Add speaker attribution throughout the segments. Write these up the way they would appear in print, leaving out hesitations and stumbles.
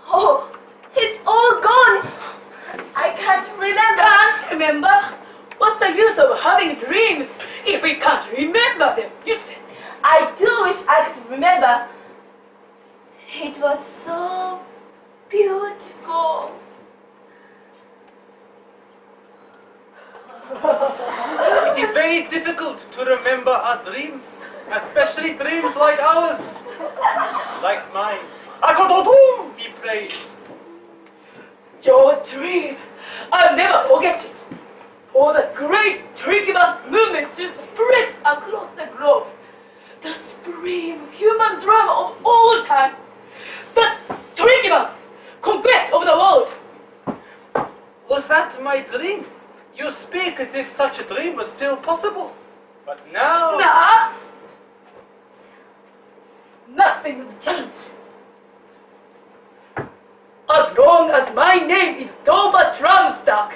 Speaker 1: Oh, it's all gone. I can't remember.
Speaker 2: Can't remember? What's the use of having dreams if we can't remember them? Useless.
Speaker 1: I do wish I could remember. It was so beautiful.
Speaker 3: It is very difficult to remember our dreams, especially dreams like ours, like mine. Akototum be praised.
Speaker 2: Your dream, I'll never forget it. For the great Torikian movement to spread across the globe. The supreme human drama of all time. The Torikian conquest of the world.
Speaker 3: Was that my dream? You speak as if such a dream was still possible. But now...
Speaker 2: Nah. Nothing has changed. As long as my name is Dova Drumstock,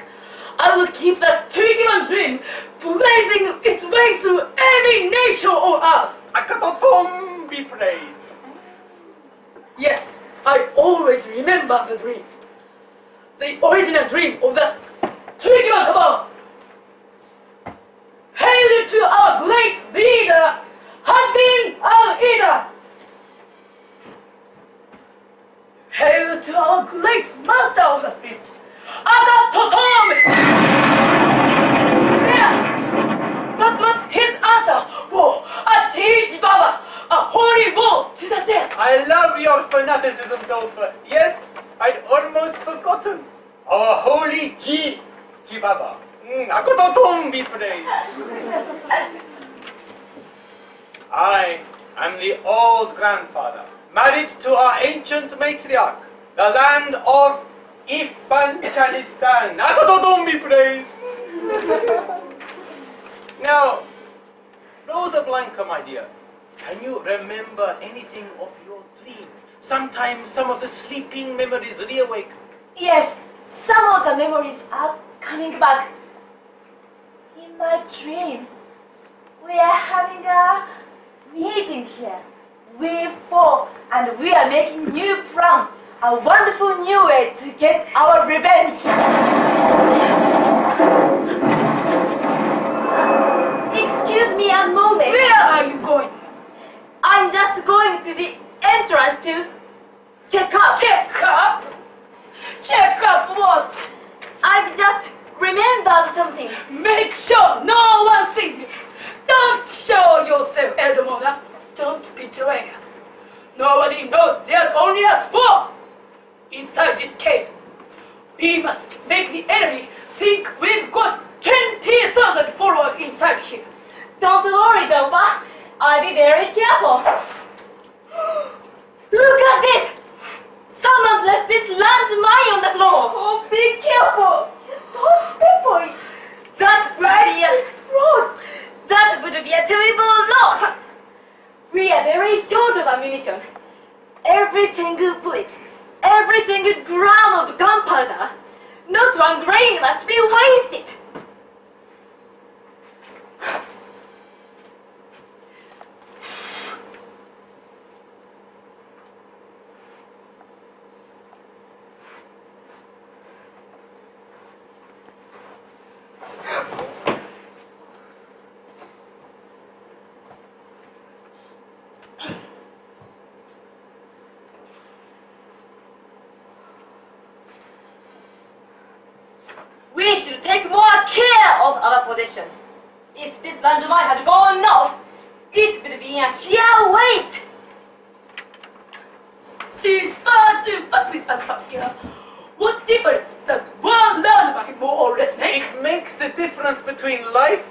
Speaker 2: I will keep the Torikian dream blazing its way through every nation on earth.
Speaker 3: Akatotom be praised.
Speaker 2: Yes, I always remember the dream. The original dream of the Torikian Kaban. Hail to our great leader, has been our leader. Hail to our great master of the spirit, Akatotom! There! That was his answer for a change Baba, a holy war to the death.
Speaker 3: I love your fanaticism, Dolpha. Yes, I'd almost forgotten. Our holy G. Baba. Akototom be praised. I am the old grandfather, married to our ancient matriarch, the land of Ifbanchanistan. Akototom be praised. Now, Rosa Blanca, my dear, can you remember anything of your dream? Sometimes some of the sleeping memories reawaken.
Speaker 1: Yes, some of the memories are coming back. In my dream, we are having a meeting here. We four, and we are making new plan. A wonderful new way to get our revenge. Excuse me a moment.
Speaker 2: Where are you going?
Speaker 1: I'm just going to the entrance to check up.
Speaker 2: Check up? Check up what?
Speaker 1: I've just remembered something.
Speaker 2: Make sure no one sees you. Don't show yourself, Edmona. Don't betray us. Nobody knows there's only us four inside this cave. We must make the enemy think we've got 20,000 followers inside here.
Speaker 1: Don't worry, Dova. I'll be very careful. Look at this! Someone left this landmine on the floor. Oh, be careful. Don't step on it. That really explodes. That would be a terrible loss. We are very short of ammunition. Every single bullet, every single gram of gunpowder, not one grain must be wasted. We should take more care of our possessions. If this landmine had gone off, it would be a sheer waste.
Speaker 2: She's far too passive and here. What difference does one landmine more or less make?
Speaker 3: It makes the difference between life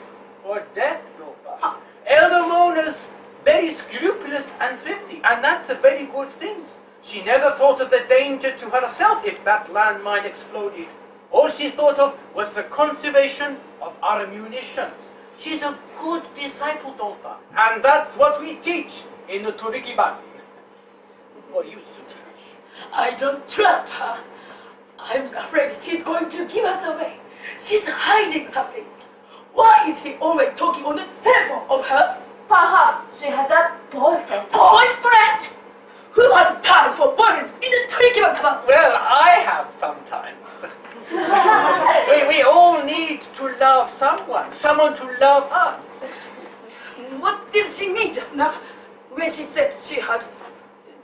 Speaker 3: or death, Dolpha. Elder Mona's very scrupulous and thrifty, and that's a very good thing. She never thought of the danger to herself if that landmine exploded. All she thought of was the conservation of our munitions. She's a good disciple, Dolpha, and that's what we teach in the Torikiban. Or used to teach.
Speaker 2: I don't trust her. I'm afraid she's going to give us away. She's hiding something. Why is she always talking on the cell phone of hers?
Speaker 1: Perhaps she has a boyfriend.
Speaker 2: Boyfriend?
Speaker 3: someone to love us.
Speaker 2: What did she mean just now when she said she had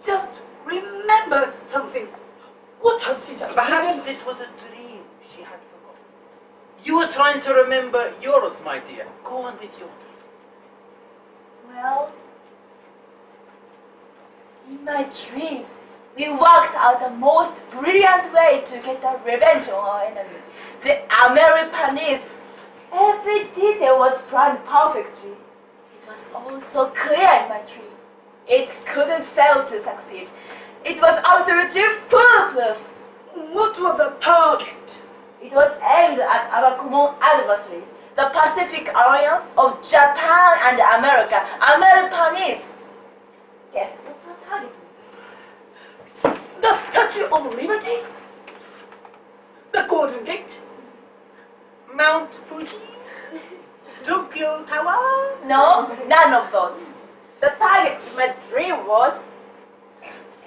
Speaker 2: just remembered something? What had she just
Speaker 3: Perhaps
Speaker 2: remembered?
Speaker 3: it was a dream she had forgotten. You were trying to remember yours, my dear. Go on with your dream.
Speaker 1: Well, in my dream, we worked out the most brilliant way to get a revenge on our enemy, the Americans. Every detail was planned perfectly. It was all so clear in my dream. It couldn't fail to succeed. It was absolutely foolproof.
Speaker 2: What was the target?
Speaker 1: It was aimed at our common adversaries, the Pacific Alliance of Japan and America, Americans. Guess what's our target?
Speaker 2: The Statue of Liberty? The Golden Gate?
Speaker 3: Mount Fuji? Tokyo Tower?
Speaker 1: No, none of those. The target in my dream was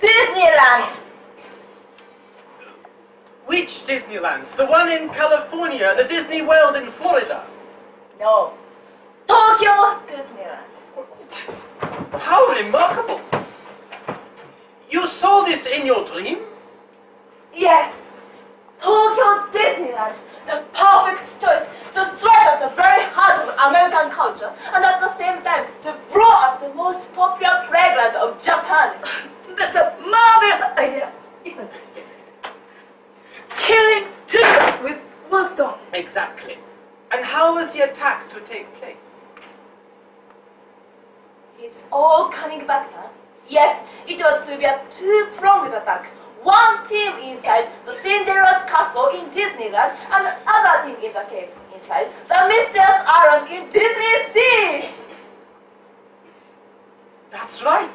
Speaker 1: Disneyland.
Speaker 3: Which Disneyland? The one in California, the Disney World in Florida?
Speaker 1: No, Tokyo Disneyland.
Speaker 3: How remarkable! You saw this in your dream?
Speaker 1: Yes, Tokyo Disneyland, the perfect choice to strike at the very heart of American culture and at the same time to blow up the most popular playground of Japan.
Speaker 2: That's a marvelous idea, isn't it? Killing two birds with one stone.
Speaker 3: Exactly. And how was the attack to take place?
Speaker 1: It's all coming back now. Yes, it was to be a two-pronged attack. One team inside the Cinderella's castle in Disneyland and another team in the caves inside the mysterious island in Disney Sea.
Speaker 3: That's right.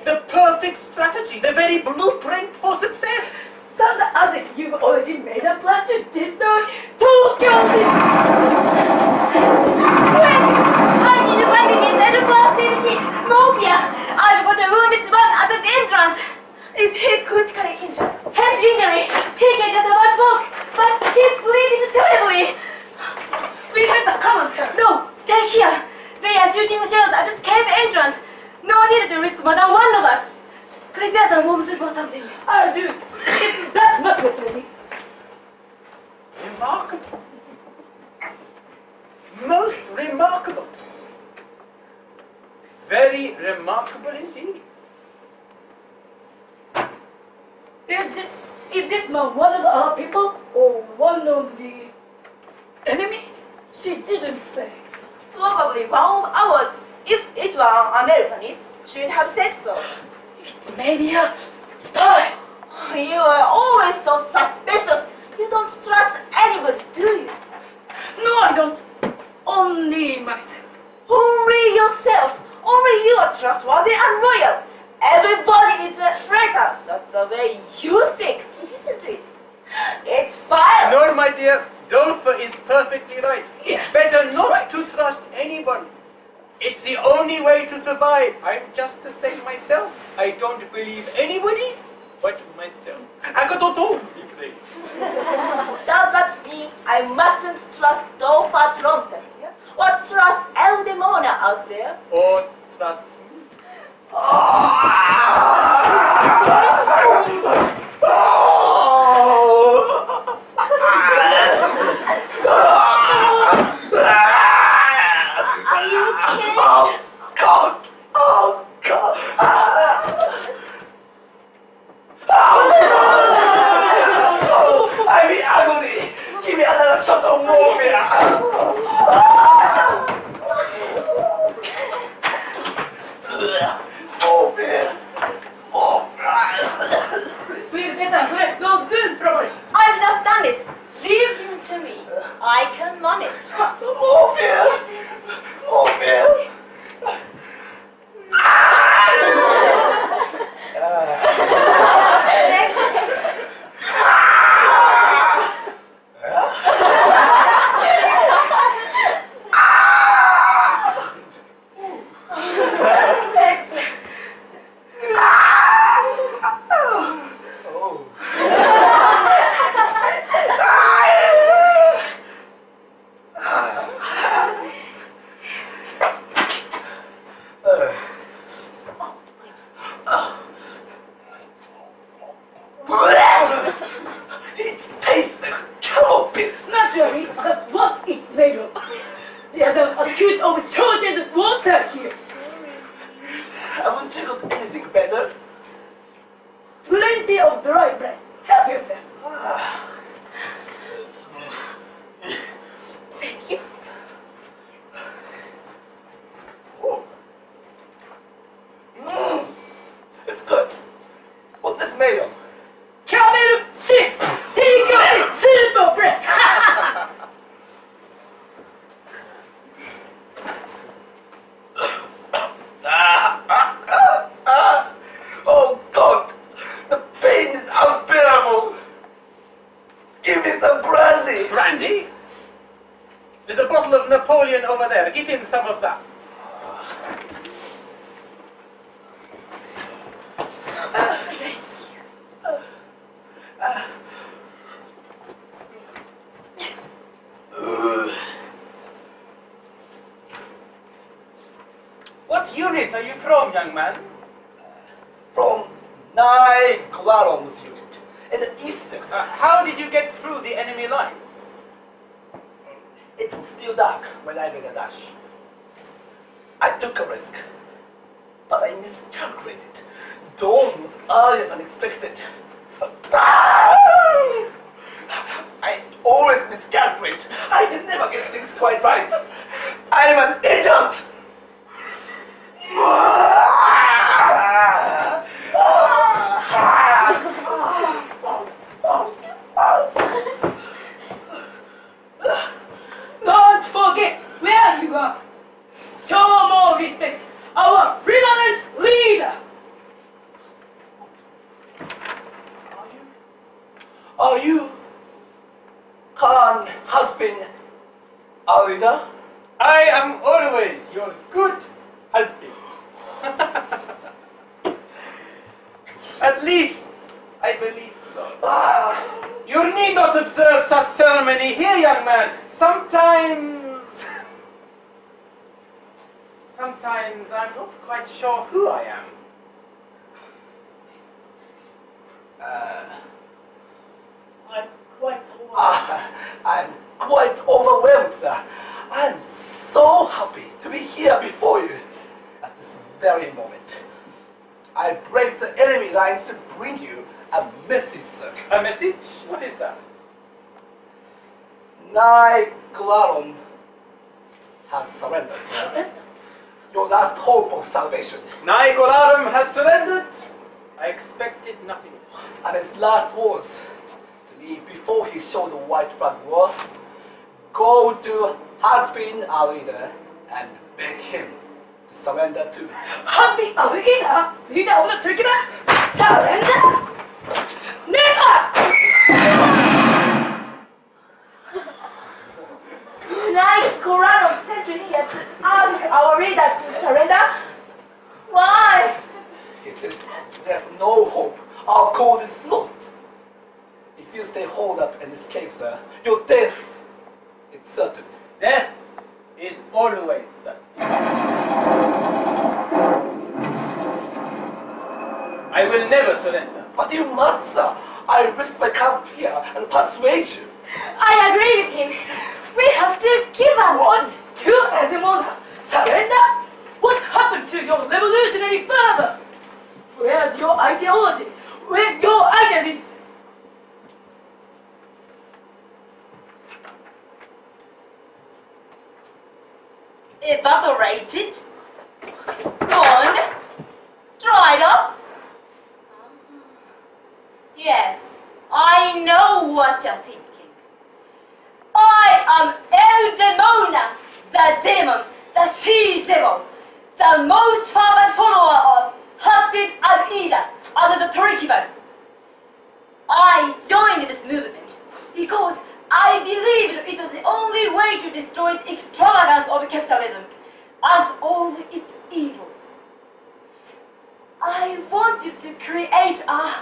Speaker 3: The perfect strategy. The very blueprint for success.
Speaker 2: Sounds as if you've already made a plan to destroy Tokyo.
Speaker 1: Quick! I need a bandage and a first aid kit. Mopia! I've got a wounded man at the entrance. Is he critically injured? Head injury. He can just about walk, but he's bleeding terribly.
Speaker 2: We better come on her.
Speaker 1: No, stay here. They are shooting shells at the cave entrance. No need to risk more than one of us. Prepare some warm soup or something.
Speaker 2: I'll do it. It's that necklace ready.
Speaker 3: Remarkable. Most remarkable. Very remarkable indeed.
Speaker 2: Is this man one of our people or one of the enemy? She didn't say.
Speaker 1: Probably one of ours. If it were American, she'd have said so.
Speaker 2: It may be a spy.
Speaker 1: You are always so suspicious. You don't trust anybody, do you?
Speaker 2: No, I don't. Only myself.
Speaker 1: Only yourself. Only you are trustworthy and loyal. Everybody is a traitor. That's the way you think, isn't it? It's fine.
Speaker 3: No, my dear, Dolpha is perfectly right.
Speaker 2: Yes,
Speaker 3: It's better not
Speaker 2: right.
Speaker 3: to trust anyone. It's the only way to survive. I'm just the same myself. I don't believe anybody but myself. Akototo, please.
Speaker 1: Does that mean I mustn't trust Dolpha Tromsdale here? Or trust Eldemona out there?
Speaker 3: Or trust me.
Speaker 1: Are you okay?
Speaker 4: Oh God! Oh God! I'm in agony! Give me another shot of morphine! Morphine!
Speaker 2: plenty of dry bread. Help yourself.
Speaker 1: Thank you.
Speaker 4: It's good. What's this made of?
Speaker 2: Camel shit! Take your silver bread!
Speaker 4: Oh God, the pain is unbearable. Give me some brandy.
Speaker 3: Brandy? There's a bottle of Napoleon over there. Give him some of that. What unit are you from, young man?
Speaker 4: From Niagara's unit in the east sector.
Speaker 3: How did you get through the enemy lines?
Speaker 4: It was still dark when I made a dash. I took a risk, but I miscalculated. Dawn was earlier than expected. I always miscalculate. I can never get things quite right. I am an idiot.
Speaker 2: Don't forget where you are. Show more respect. Our permanent leader.
Speaker 4: Are you Khan husband R.U.E.D.G?
Speaker 3: I am always your good husband. At least, I believe so. You need not observe such ceremony here, young man. Sometimes I'm not quite sure who I am.
Speaker 2: I'm quite
Speaker 4: I'm quite overwhelmed, sir. I'm so happy to be here before you at this very moment. I break the enemy lines to bring you a message, sir.
Speaker 3: A message? What is that?
Speaker 4: Niagara has surrendered, sir. Your last hope of salvation.
Speaker 3: Niagara has surrendered. I expected nothing else.
Speaker 4: And his last words to me before he showed the white flag war, go to husband R.U.E.D.G and beg him to surrender to
Speaker 2: Husband of leader of the Turkian, surrender? Never!
Speaker 1: Niagara sent you here to ask our reader to surrender. Why?
Speaker 4: He says there's no hope. Our cause is lost. If you stay holed up in this cave, sir, your death is certain.
Speaker 3: Death is always certain. I will never surrender.
Speaker 4: But you must, sir. I risk my comfort here and persuade you.
Speaker 1: I agree with him. We have to give up.
Speaker 2: What? You and the Mona surrender? What happened to your revolutionary fervor? Where's your ideology? Where's your identity?
Speaker 1: Evaporated, gone, dried up. Yes, I know what you're thinking. I am El Demona, the demon, the she-devil, the most fervent follower of husband R.U.E.D.G under the Torikyan. I joined this movement because I believed it was the only way to destroy the extravagance of capitalism and all its evils. I wanted to create a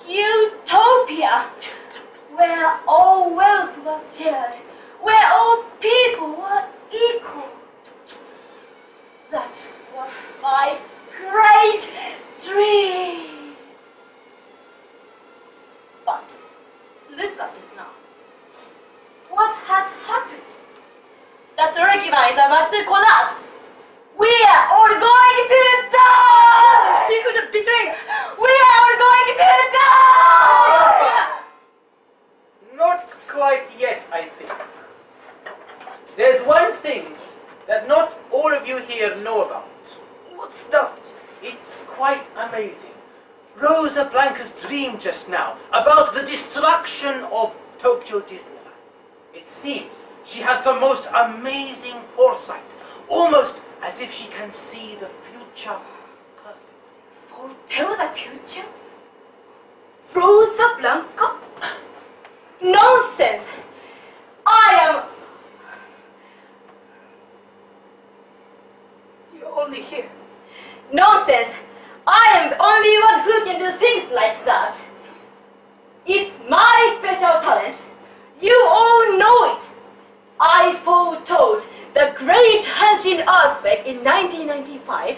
Speaker 1: utopia where all wealth was shared, where all people were equal. That was my great dream. But look at it now. What has happened? The Torikyan is about to collapse. We are all going to die!
Speaker 2: She could have betrayed us.
Speaker 1: We are all going to die!
Speaker 3: quite yet, I think. There's one thing that not all of you here know about.
Speaker 2: What's that?
Speaker 3: It's quite amazing. Rosa Blanca's dream just now about the destruction of Tokyo Disneyland. It seems she has the most amazing foresight, almost as if she can see the future perfectly.
Speaker 1: Foretell the future? Rosa Blanca? Nonsense!
Speaker 2: You're only here.
Speaker 1: Nonsense! I am the only one who can do things like that. It's my special talent. You all know it. I foretold the Great Hanshin earthquake in 1995.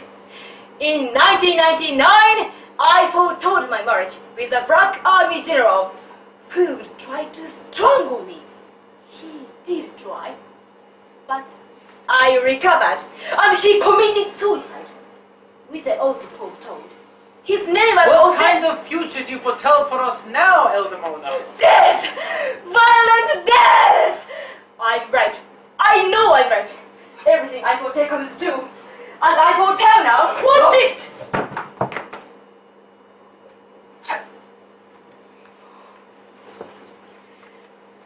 Speaker 1: In 1999, I foretold my marriage with the Black Army general who would try to strangle me. He did try, but I recovered and he committed suicide, which I also foretold. His name was
Speaker 3: What
Speaker 1: also...
Speaker 3: kind of future do you foretell for us now, Elder Mona?
Speaker 1: Death! Violent death! I'm right. I know I'm right. Everything I foretell comes true. And I foretell now. Watch it!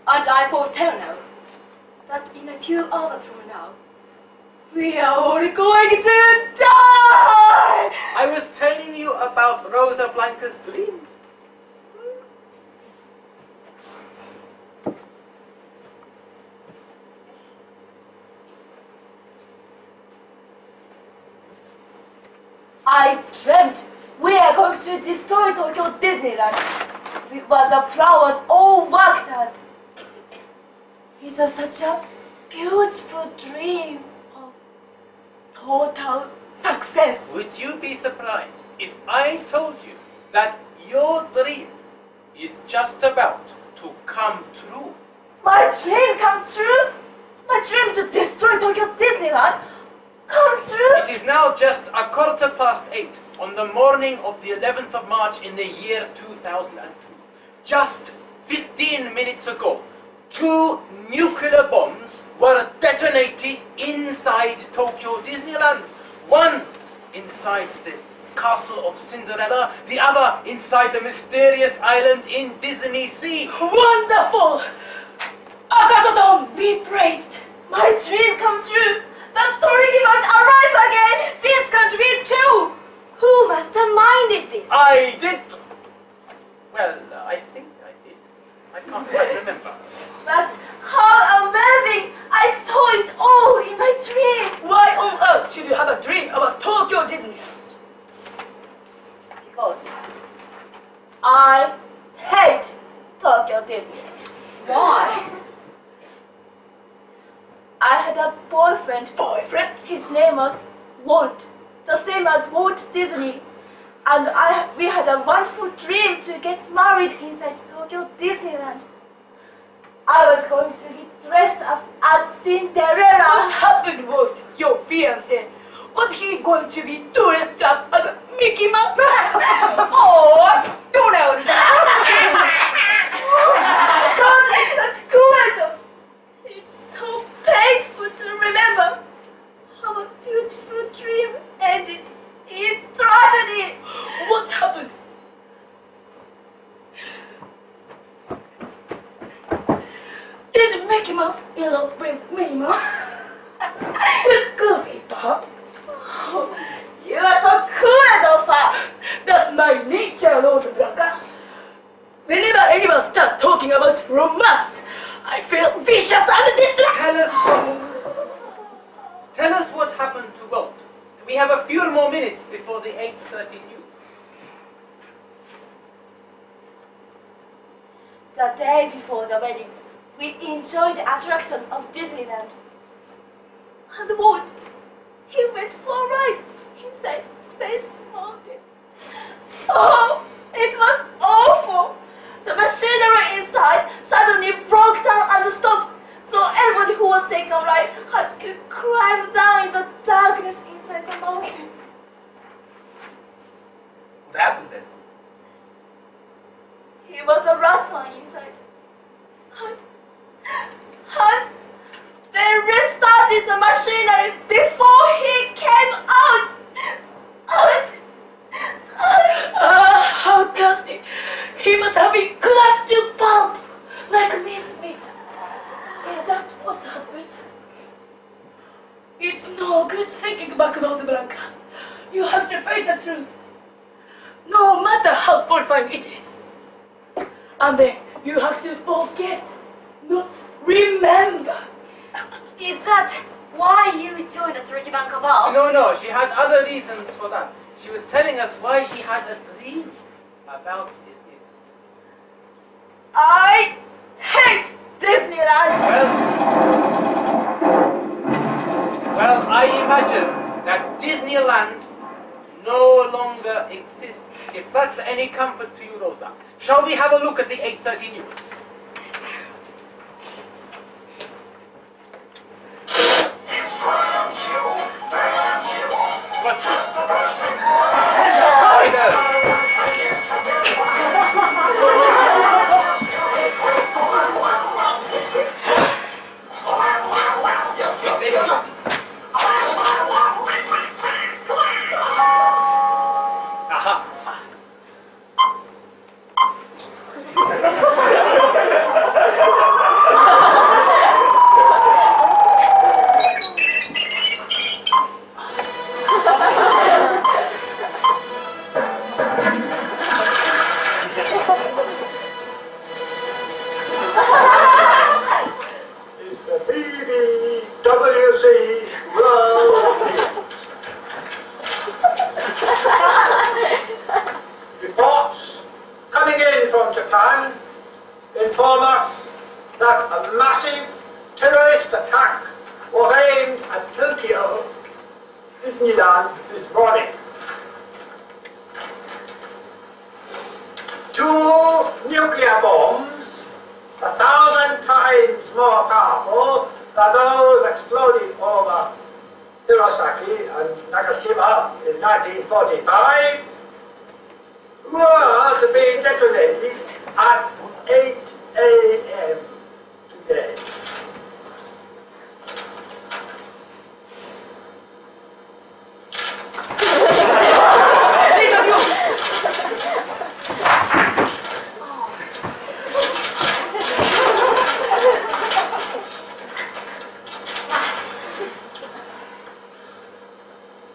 Speaker 1: And I foretell now that in a few hours from now, we are all going to die!
Speaker 3: I was telling you about Rosa Blanca's dream.
Speaker 1: I dreamt we are going to destroy Tokyo Disneyland with the flowers all worked out. It was such a beautiful dream of total success.
Speaker 3: Would you be surprised if I told you that your dream is just about to come true?
Speaker 1: My dream come true? My dream to destroy Tokyo Disneyland come true?
Speaker 3: It is now just 8:15 on the morning of the 11th of March in the year 2002. Just 15 minutes ago, 2 nuclear bombs were detonated inside Tokyo Disneyland. One inside the castle of Cinderella, the other inside the mysterious island in Disney Sea.
Speaker 2: Wonderful! Akatodon, be praised!
Speaker 1: My dream come true. The Torikian arise again. This can't be true. Who masterminded this?
Speaker 3: I did. Well, I think I did. I can't quite remember.
Speaker 1: But how amazing! I saw it all in my dream.
Speaker 2: Why on earth should you have a dream about Tokyo Disneyland?
Speaker 1: Because I hate Tokyo Disney. Why? I had a boyfriend. His name was Walt, the same as Walt Disney. And we had a wonderful dream to get married inside Tokyo Disneyland. I was going to be dressed up as Cinderella.
Speaker 2: What happened, Walt, your fiancé? Was he going to be dressed up as Mickey Mouse?
Speaker 1: Oh, you know that. Don't make such cruel. It's so painful to remember how a beautiful dream ended in tragedy.
Speaker 2: What happened? Did Mickey Mouse elope with Minnie Mouse? With Goofy perhaps?
Speaker 1: Oh, you are so cruel, Dolphin.
Speaker 2: That's my nature, Rosa Blanca. Whenever anyone starts talking about romance, I feel vicious and distracted.
Speaker 3: Tell us what happened to Walt. We have a few more minutes before the 8:30 news.
Speaker 1: The day before the wedding, we enjoyed the attractions of Disneyland. And Walt, he went for a ride inside Space Mountain. Oh, it was awful. The machinery inside suddenly broke down and stopped. So everyone who was taking a ride had to climb down in the darkness inside the mountain.
Speaker 4: What happened then?
Speaker 1: He was the last one inside. And And they restarted the machinery before he came out.
Speaker 2: How dusty! He must have been crushed to pulp like mincemeat. Is that what happened? It's no good thinking about Blanca. You have to face the truth, no matter how horrifying it is. And then you have to forget, not remember.
Speaker 1: Is that why you joined the Torikian cabal?
Speaker 3: No, she had other reasons for that. She was telling us why she had a dream about Disney.
Speaker 1: I hate Disneyland!
Speaker 3: Well, I imagine that Disneyland no longer exists. If that's any comfort to you, Rosa. Shall we have a look at the 8:30 news? What's this? Hi there. It's England. Aha.
Speaker 5: It's the BBWC World News. Reports coming in from Japan inform us that a massive terrorist attack was aimed at Tokyo Disneyland this morning. 2 nuclear bombs, 1,000 times more powerful than those exploding over Hiroshima and Nagasaki in 1945, were to be detonated at 8 a.m. today.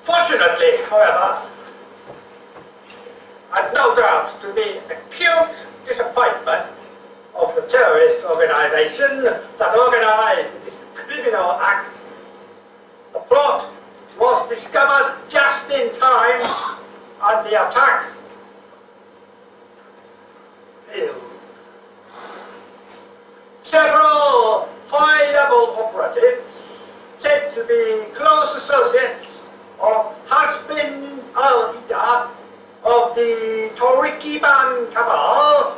Speaker 5: Fortunately, however, and no doubt to the acute disappointment of the terrorist organization that organized this criminal act, the plot was discovered just in time and the attack failed. Several high-level operatives said to be close associates of Hasbin al-Ida of the Torikian cabal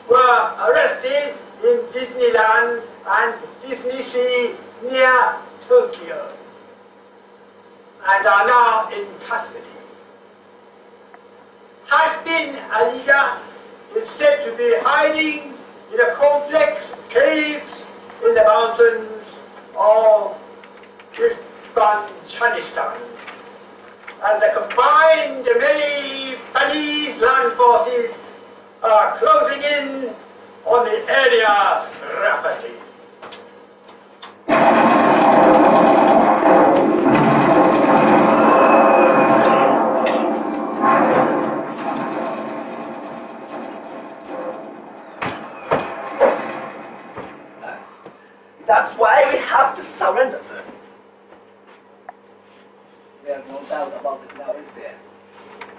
Speaker 5: were arrested in Disneyland and Disney Sea near Tokyo and are now in custody. Hasbin al-Ida is said to be hiding in a complex of caves in the mountains of Afghanistan. And the combined American land forces are closing in on the area rapidly.
Speaker 4: That's why we have to surrender, sir. There's no doubt about it now, is there?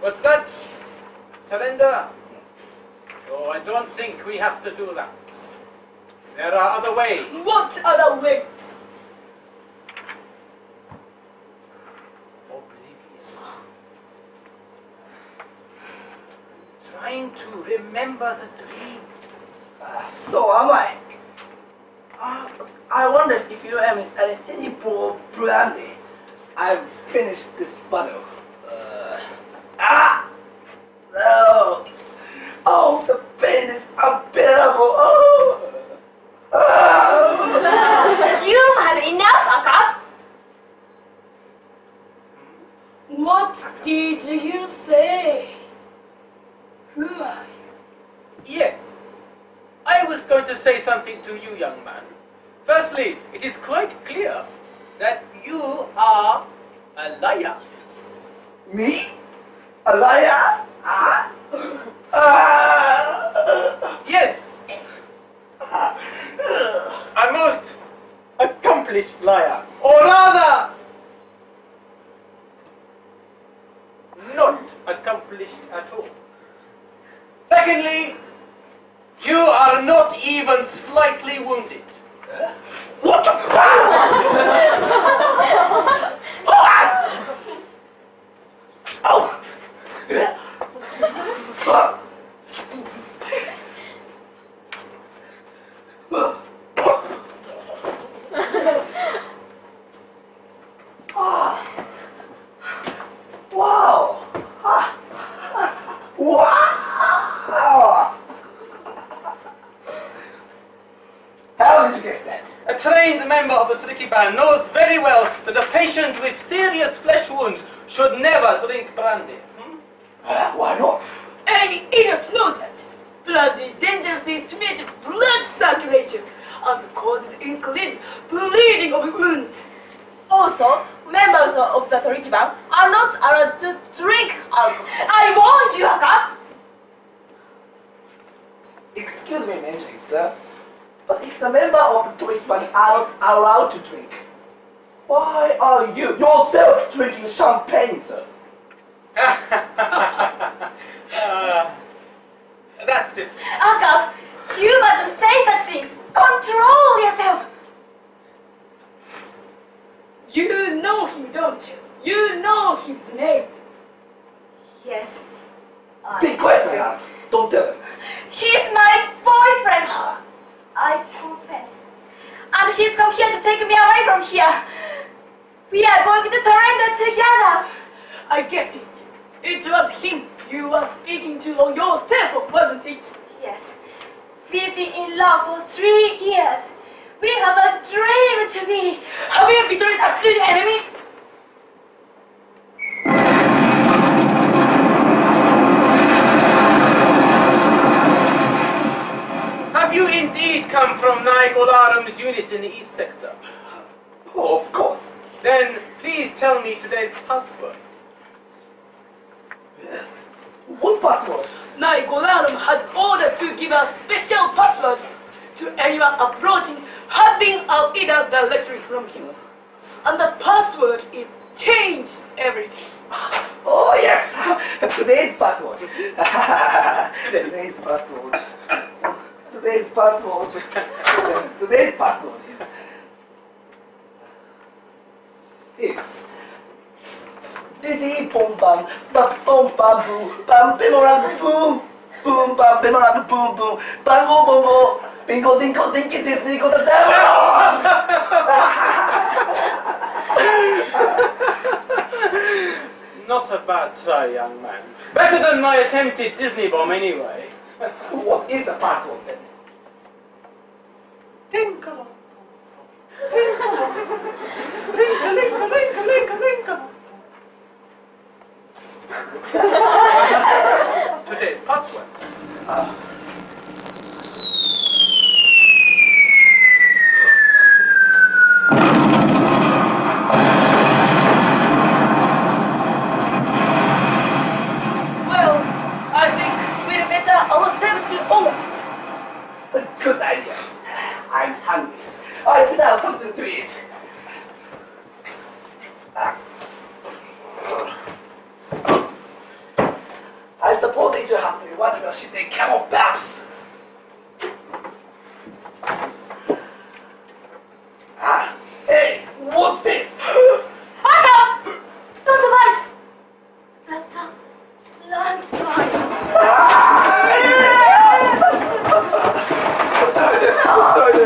Speaker 3: What's that? Surrender? Oh, I don't think we have to do that. There are other ways.
Speaker 2: What other ways?
Speaker 3: Oblivion. Trying to remember the dream.
Speaker 4: So am I. I wonder if you have any brandy. I've finished this bottle. No. Oh, the pain is unbearable. Oh.
Speaker 3: just going to say something to you, young man. Firstly, it is quite clear that you are a liar.
Speaker 4: Me? A liar?
Speaker 3: Yes, a most accomplished liar. Or rather, not accomplished at all. Secondly, you are not even slightly wounded.
Speaker 4: What? Oh! Wow! Wow! How did you guess that?
Speaker 3: A trained member of the Toriki knows very well that a patient with serious flesh wounds should never drink brandy.
Speaker 4: Why not?
Speaker 2: Any idiot knows that. Blood is dangerously stimulated blood circulation and causes increased bleeding of wounds.
Speaker 1: Also, members of the Toriki are not allowed to drink alcohol. I warned you, Aka!
Speaker 4: Excuse me, mentioning, sir, but if the member of the Toriki aren't allowed to drink, why are you yourself drinking champagne, sir?
Speaker 3: That's different.
Speaker 1: Aka, you mustn't say such things. Control yourself.
Speaker 2: You know him, don't you? You know his name.
Speaker 1: Yes.
Speaker 4: Be quiet, my love. Don't tell him.
Speaker 1: He's my boyfriend. I confess. And he's come here to take me away from here. We are going to surrender together.
Speaker 2: I guessed it. It was him you were speaking to yourself, wasn't it?
Speaker 1: Yes. We've been in love for 3 years. We have a dream to be.
Speaker 2: Have you betrayed us to the enemy?
Speaker 3: Have you indeed come from Nigolaram's unit in the East Sector?
Speaker 4: Oh, of course.
Speaker 3: Then please tell me today's password.
Speaker 4: What password?
Speaker 2: Nigolaram had ordered to give a special password to anyone approaching has been either directly from him. And the password is changed every day.
Speaker 4: Oh, yes! Today's password. Today's password. Today's password. Today's password is Dizzy boom bam bam boom bam boom bam bimorang boom boom bam bimorang boom boom bango bongo bingo dingo dinky Disney go the devil.
Speaker 3: Not a bad try, young man. Better than my attempted Disney bomb anyway.
Speaker 4: What is the password then?
Speaker 3: Tinkle. Tinkle. Tinkle. Today's password.
Speaker 2: Well, I think we'd better ourselves to almost.
Speaker 4: A good idea. I'm hungry. I can have something to eat. I suppose it will have to be one of your shitty camel baps. Hey, what's this?
Speaker 1: Aka! Don't bite! That's a landmine.
Speaker 4: Sorry.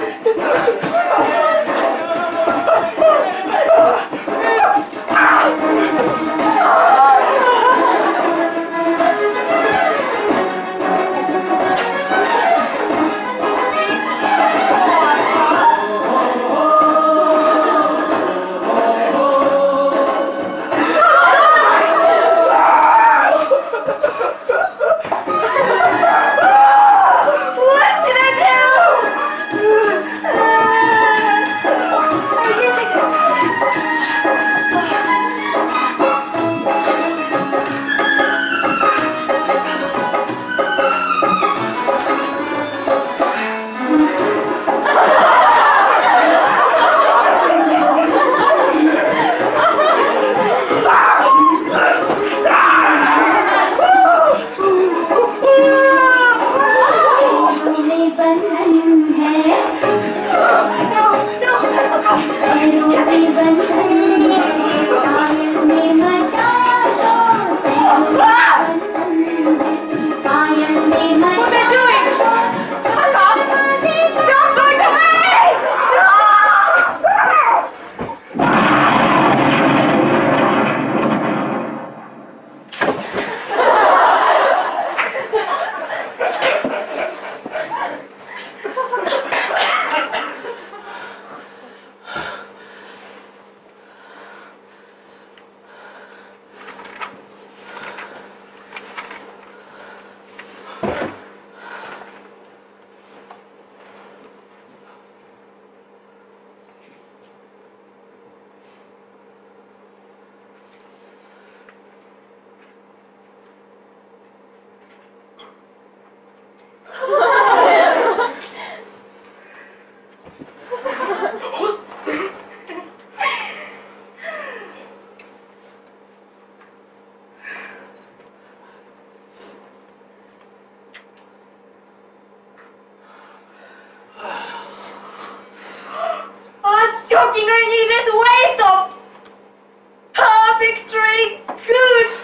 Speaker 1: shockingly needless waste of perfectly good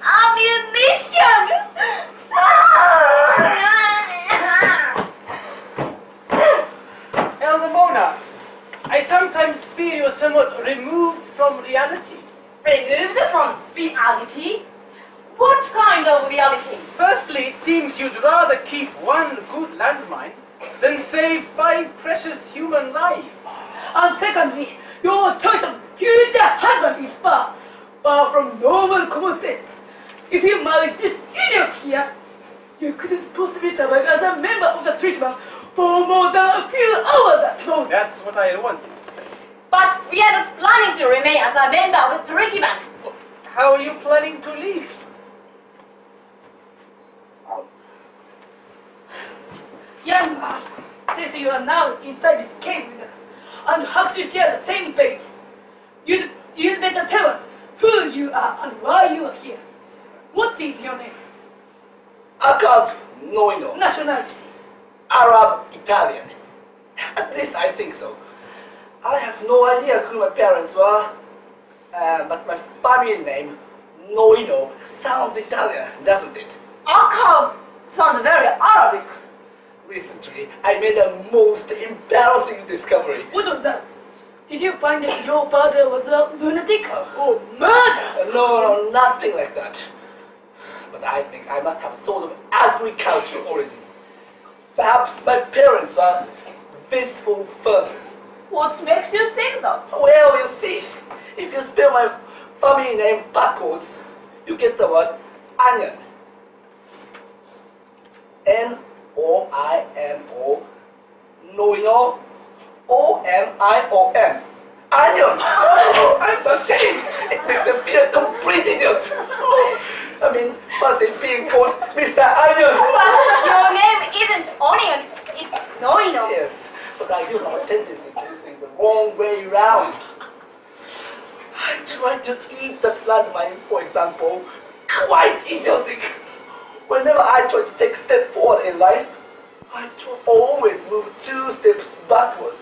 Speaker 1: ammunition!
Speaker 3: Elder Mona, I sometimes feel you're somewhat removed from reality.
Speaker 1: Removed from reality? What kind of reality?
Speaker 3: Firstly, it seems you'd rather keep one good landmine than save 5 precious human lives.
Speaker 2: And secondly, your choice of future husband is far from normal common sense. If you married this idiot here, you couldn't possibly survive as a member of the treatment for more than a few hours at most.
Speaker 3: That's what I wanted to say.
Speaker 1: But we are not planning to remain as a member of the Torikyan.
Speaker 3: How are you planning to leave?
Speaker 2: Young man, since you are now inside this cave with us and have to share the same fate, you'd better tell us who you are and why you are here. What is your name?
Speaker 4: Arab, no.
Speaker 2: Nationality?
Speaker 4: Arab Italian. At least I think so. I have no idea who my parents were, but my family name, Noino, sounds Italian, doesn't it?
Speaker 1: Akab sounds very Arabic.
Speaker 4: Recently, I made a most embarrassing discovery.
Speaker 2: What was that? Did you find that your father was a lunatic or murderer?
Speaker 4: No, nothing like that. But I think I must have a sort of agricultural origin. Perhaps my parents were vegetable farmers.
Speaker 1: What makes you think that?
Speaker 4: Well, you see, if you spell my family name backwards, you get the word onion. N-O-I-N-O, Noino, O-N-I-O-N. Onion! Oh, I'm ashamed! It makes me feel a complete idiot! I mean, fancy being called Mr. Onion!
Speaker 1: Your name isn't Onion, it's Noino.
Speaker 4: Yes, but I do have a tendency to do things the wrong way round. I tried to eat that landmine, for example, quite idiotic. Whenever I try to take a step forward in life, I always move 2 steps backwards.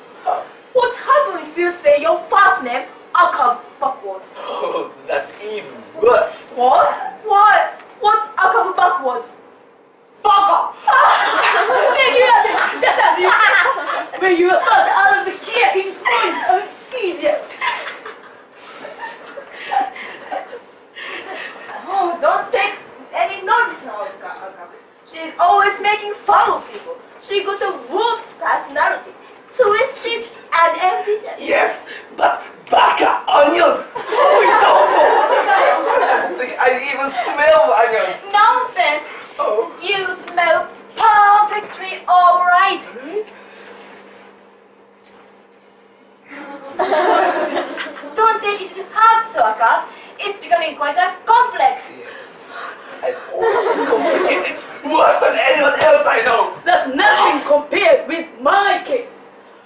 Speaker 1: What happens if you spell your first name Akab backwards?
Speaker 4: Oh, that's even worse.
Speaker 1: What? What? What's Akab backwards? Baka!
Speaker 2: Then you are just as you when you are thought out of here in spite of idiot.
Speaker 1: Oh, don't take any notice now, Akab. She's always making fun of people. She got a wolf personality. Twisted and ambitious.
Speaker 4: Yes, but baka onion! Oh, it's awful! I even smell onions.
Speaker 1: Nonsense!
Speaker 4: Oh.
Speaker 1: You smell perfectly alright. Don't take it to heart, Akab. It's becoming quite a complex.
Speaker 4: Yes. I've always complicated worse than anyone else I know.
Speaker 2: That's nothing compared with my case.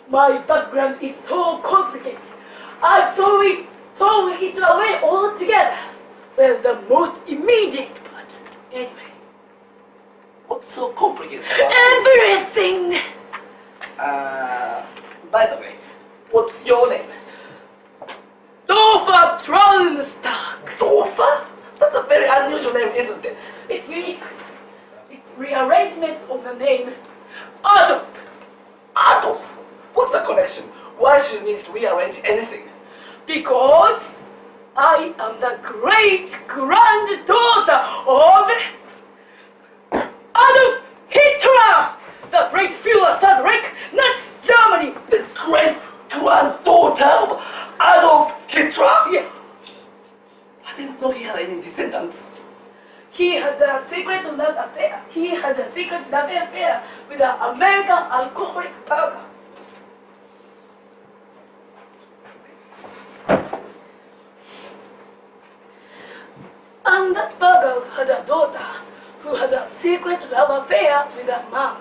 Speaker 2: My background is so complicated. I throw it away altogether. Well, the most immediate part. Anyway.
Speaker 4: What's so complicated about
Speaker 2: Everything!
Speaker 4: by the way, what's your name?
Speaker 2: Dorfa Trollstock.
Speaker 4: Dorfa? That's a very unusual name, isn't it?
Speaker 2: It's unique. It's rearrangement of the name Adolf.
Speaker 4: Adolf? What's the connection? Why should you need to rearrange anything?
Speaker 2: Because I am the great-granddaughter of Adolf Hitler, the great Führer Third Reich, Nazi Germany.
Speaker 4: The great-granddaughter of Adolf Hitler?
Speaker 2: Yes,
Speaker 4: I didn't know he had any descendants.
Speaker 2: he had a secret love affair. With an American alcoholic burger. And that burger had a daughter who had a secret love affair with a man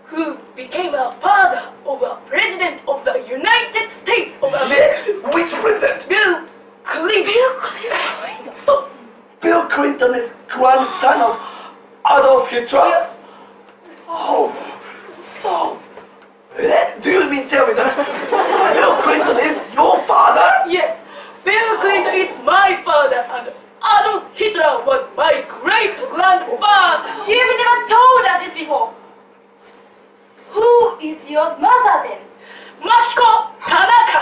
Speaker 2: who became a father of a president of the United States of America.
Speaker 4: Yeah, which president?
Speaker 2: Bill Clinton.
Speaker 4: So, Bill Clinton is grandson of Adolf Hitler?
Speaker 2: Yes.
Speaker 4: Oh, so... Do you mean tell me that Bill Clinton is your father?
Speaker 2: Yes, Bill Clinton is my father and Adolf Hitler was my great-grandfather.
Speaker 1: You've never told us this before. Who is your mother then?
Speaker 2: Machiko Tanaka.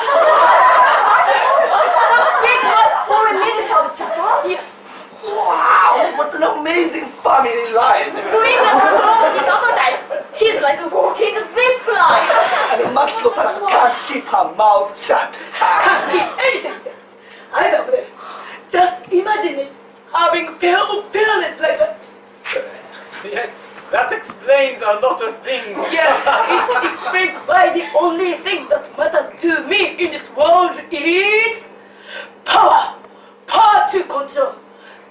Speaker 1: The famous foreign minister of Japan?
Speaker 2: Yes.
Speaker 4: Wow, what an amazing family line.
Speaker 1: Doing the control his appetite. He's like a walking zip line.
Speaker 4: And Machiko Tanaka can't keep her mouth shut.
Speaker 2: Can't keep anything said. I don't know. Just imagine it, having parents like that.
Speaker 3: Yes, that explains a lot of things.
Speaker 2: Yes, it explains why the only thing that matters to me in this world is power. Power to control,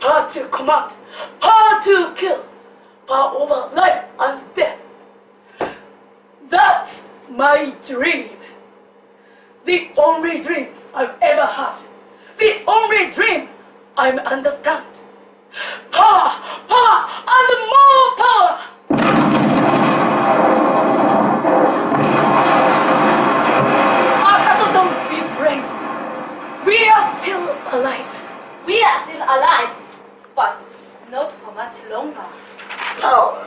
Speaker 2: power to command, power to kill, power over life and death. That's my dream. The only dream I've ever had. The only dream I understand. Power, power, and more power. Akato don't be praised. We are still alive.
Speaker 1: We are still alive, but not for much longer.
Speaker 4: Power.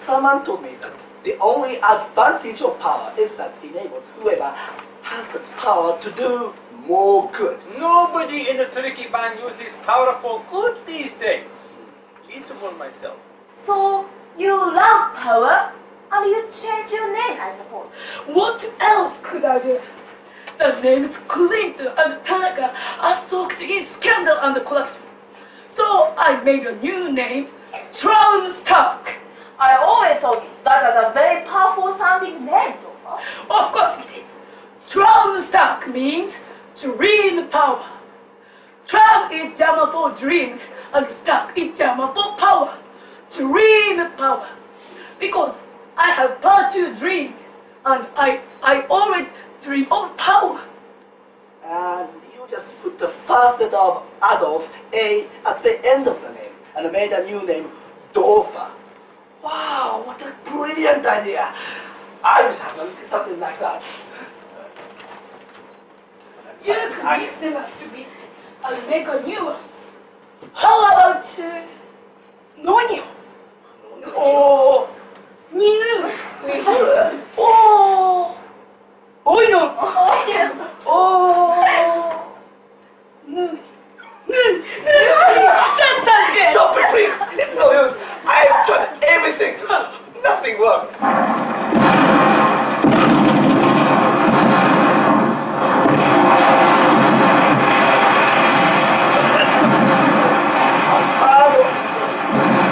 Speaker 4: Someone told me that the only advantage of power is that it enables whoever has the power to do more good.
Speaker 3: Nobody in the Torikian uses power for good these days. Least of all myself.
Speaker 1: So you love power, and you change your name, I suppose.
Speaker 2: What else could I do? The names Clinton and Tanaka are soaked in scandal and corruption. So I made a new name, Stark.
Speaker 1: I always thought that was a very powerful sounding name, Topher.
Speaker 2: Of course it is. Stark means dream power. Tram is German for dream and Stark is German for power. Dream power. Because I have power to dream and I always dream of power.
Speaker 4: And you just put the first letter of Adolf, A, at the end of the name, and made a new name, Dorfer. Wow, what a brilliant idea. I wish I could do something like that.
Speaker 2: You could mix them up a bit and make a new one. How about Nonio? Or Ninu? Or Oino? Or Nui? That sounds good.
Speaker 4: Stop it, please. It's no use. I've tried everything. Nothing works.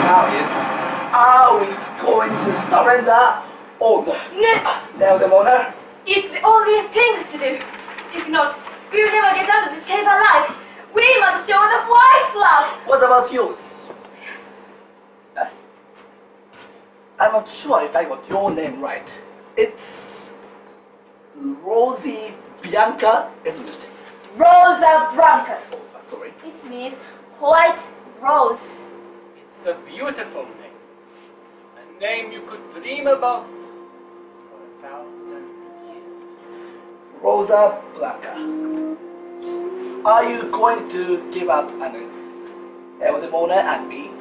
Speaker 4: Now it's, are we going to surrender or not?
Speaker 1: Never.
Speaker 4: Now the owner.
Speaker 1: It's the only thing to do. If not, we will never get out of this cave alive. We must show the white flag.
Speaker 4: What about yours? I'm not sure if I got your name right. It's Rosie Bianca, isn't it?
Speaker 1: Rosa Branca.
Speaker 4: Oh, sorry.
Speaker 1: It means white rose.
Speaker 3: It's a beautiful name. A name you could dream about for 1,000 years.
Speaker 4: Rosa Blanca. Are you going to give up on Eldemona and me?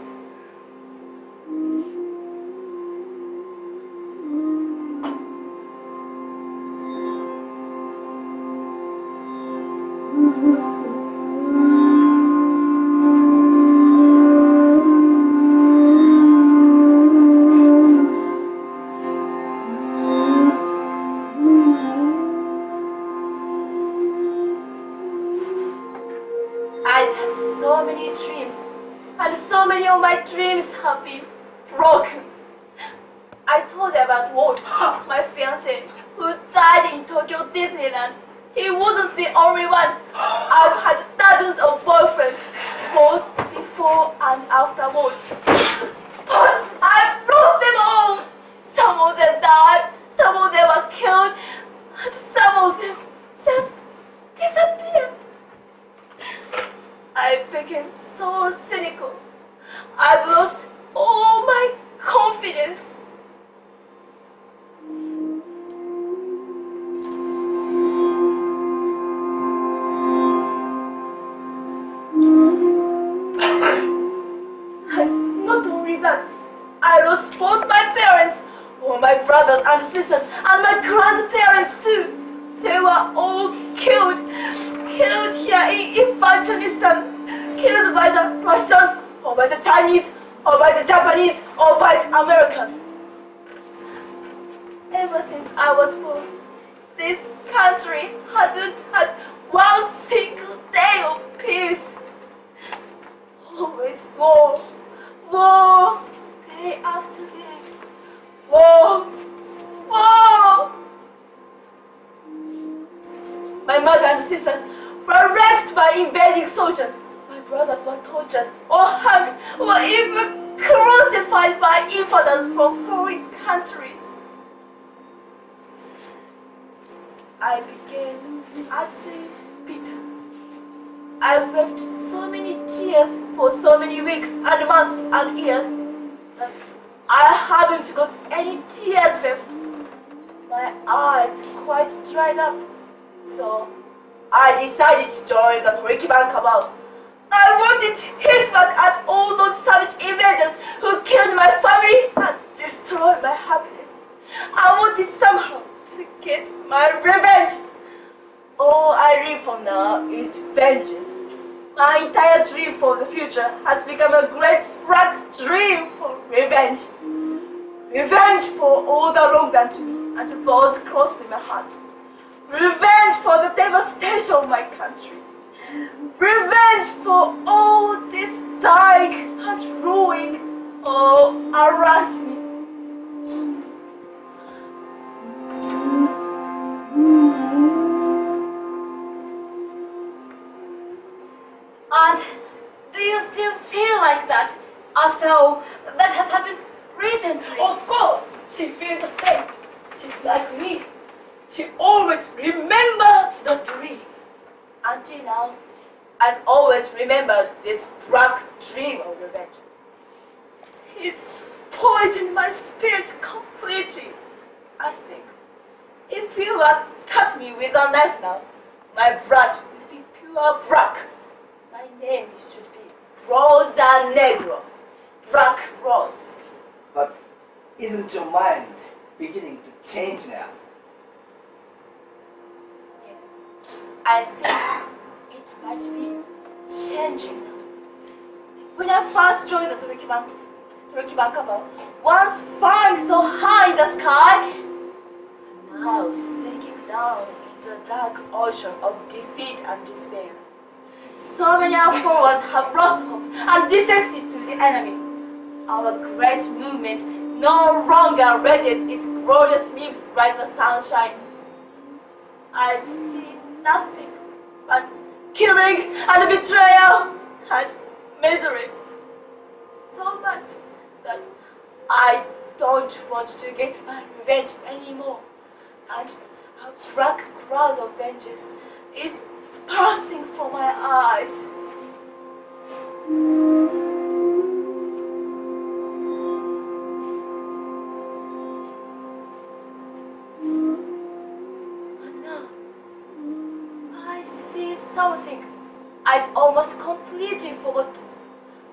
Speaker 1: I've had so many dreams, and so many of my dreams have been broken. I told you about Walt, my fiancé, who died in Tokyo Disneyland. He wasn't the only one. I've had dozens of boyfriends, both before and after Walt. But I've lost them all. Some of them died, some of them were killed, and some of them just disappeared. I've become so cynical. I've lost all my confidence. I lost both my parents, all my brothers and sisters, and my grandparents too. They were all killed here in Afghanistan, killed by the Russians, or by the Chinese, or by the Japanese, or by the Americans. Ever since I was born, this country hasn't had one single day of peace. Always war, war, day after day. War, war. My mother and sisters were raped by invading soldiers. My brothers were tortured or hanged or even crucified by infidels from foreign countries. I became utterly bitter. I wept so many tears for so many weeks and months and years that I haven't got any tears left. My eyes quite dried up. So I decided to join the Torikian cabal. I wanted to hit back at all those savage invaders who killed my family and destroyed my happiness. I wanted somehow to get my revenge. All I live for now is vengeance. My entire dream for the future has become a great black dream for revenge. Revenge for all the wrong done to me and those close to my heart. Revenge for the devastation of my country. Revenge for all this dying and ruining all around me.
Speaker 2: And do you still feel like that after all that has happened recently? Of course, she feels the same. She's like me. She always remembers the dream.
Speaker 1: Until now, I've always remembered this black dream of revenge. It's poisoned my spirit completely. I think if you had cut me with a knife now, my blood would be pure black. My name should be Rosa Negro, Black Rose.
Speaker 4: But isn't your mind beginning to change now?
Speaker 1: I think it might be changing. When I first joined the Torikian cabal, once flying so high in the sky, now sinking down into a dark ocean of defeat and despair. So many of our followers have lost hope and defected to the enemy. Our great movement no longer radiates its glorious beams like the sunshine. I've seen nothing but killing and betrayal and misery. So much that I don't want to get my revenge anymore. And a black cloud of vengeance is passing from my eyes. And now, I see something I'd almost completely forgot.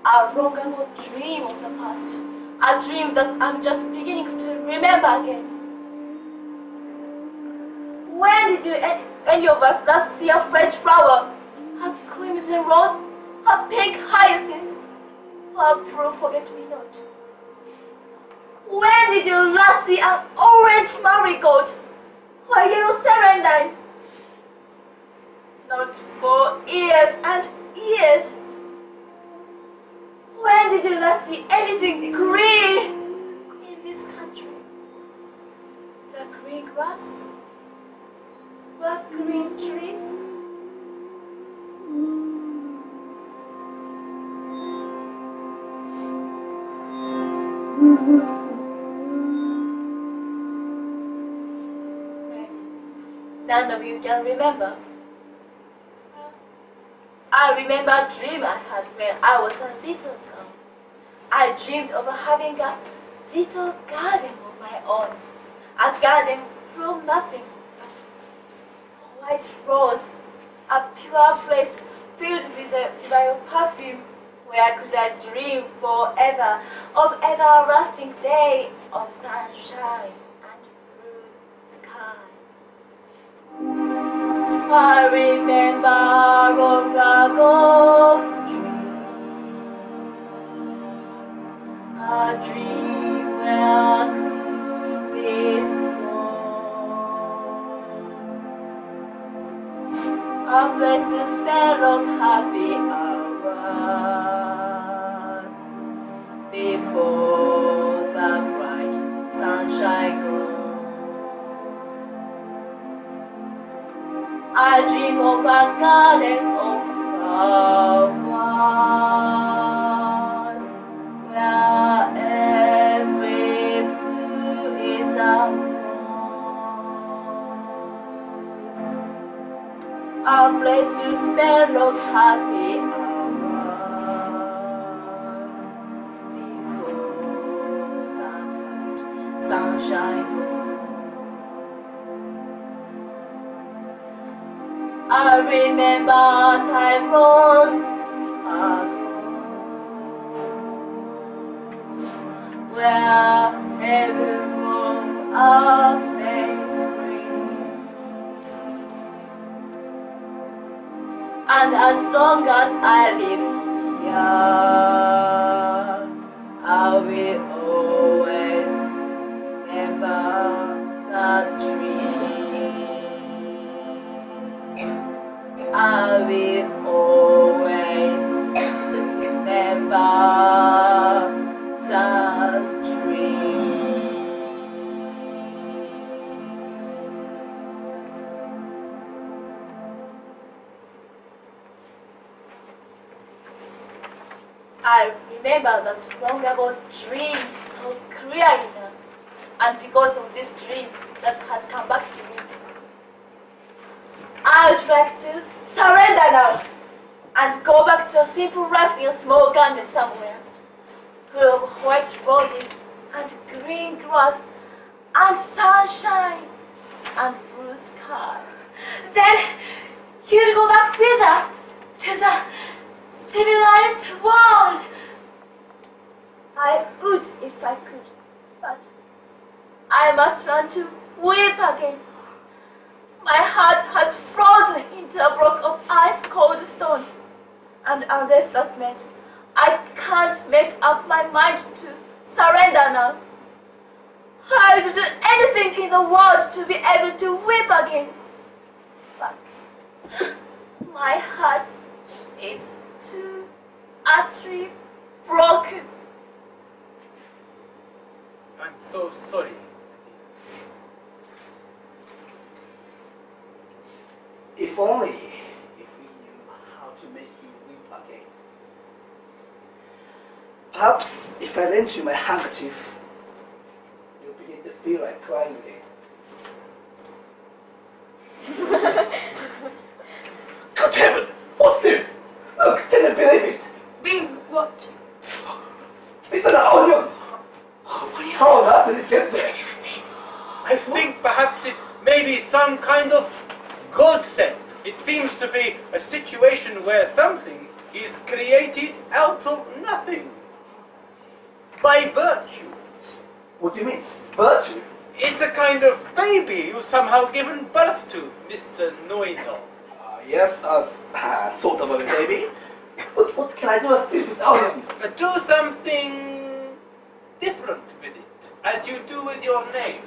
Speaker 1: A long ago dream of the past. A dream that I'm just beginning to remember again. When did any of us last see a fresh flower? A crimson rose? A pink hyacinth? Or a blue forget-me-not? When did you last see an orange marigold? Or a yellow celandine? Not for years and years. When did you last see anything green in this country? The green grass? The green trees? None of you can remember. I remember a dream I had when I was a little girl. I dreamed of having a little garden of my own. A garden from nothing but a white rose. A pure place filled with a divine perfume Where could I dream forever of everlasting day of sunshine and blue skies? I remember long ago a dream where could this a place to spend long happy hours before the bright sunshine goes. I dream of a garden of flowers where every blue is a rose. A place to spend long happy hours before the bright sunshine goes. I remember time long ago where every room of May spring, and as long as I live here, I will always remember that dream. I will always remember the dream. I remember that long ago dream so clearly now, and because of this dream that has come back to me, I would like to surrender now and go back to a simple life in a small garden somewhere, full of white roses and green grass and sunshine and blue sky. Then you'd go back with us to the civilized world. I would if I could, but I must learn to weep again. My heart has frozen into a block of ice-cold stone, and unless that meant I can't make up my mind to surrender now. I would do anything in the world to be able to weep again, but my heart is too utterly broken.
Speaker 3: I'm so sorry.
Speaker 4: If only if we knew how to make you weep again. Perhaps if I lent you my handkerchief, you'll begin to feel like crying again. Good heaven! What's this? Look, can you believe it?
Speaker 2: Being what?
Speaker 4: It's an onion! How on earth did it get there?
Speaker 3: I think perhaps it may be some kind of godsend. It seems to be a situation where something is created out of nothing. By virtue.
Speaker 4: What do you mean? Virtue?
Speaker 3: It's a kind of baby you've somehow given birth to, Mr. Noino.
Speaker 4: Yes, sort of a baby. But what can I do with stupid onion?
Speaker 3: Do something different with it, as you do with your name.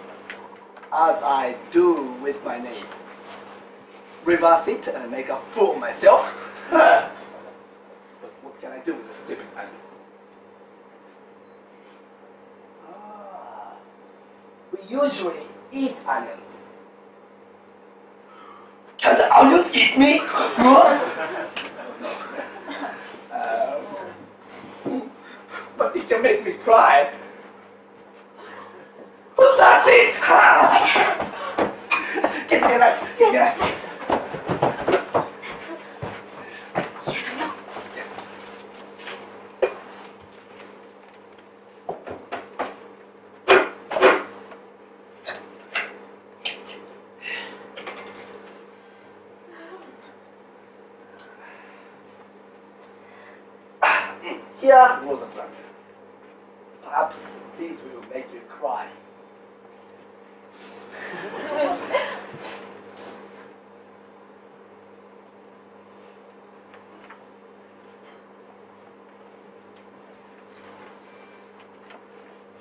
Speaker 4: As I do with my name. Reverse it and make a fool of myself. But what can I do with this stupid onion? We usually eat onions. Can the onions eat me? But it can make me cry. But that's it! Give me a knife! Give me a knife! Here was a drunk. Perhaps these will make you cry.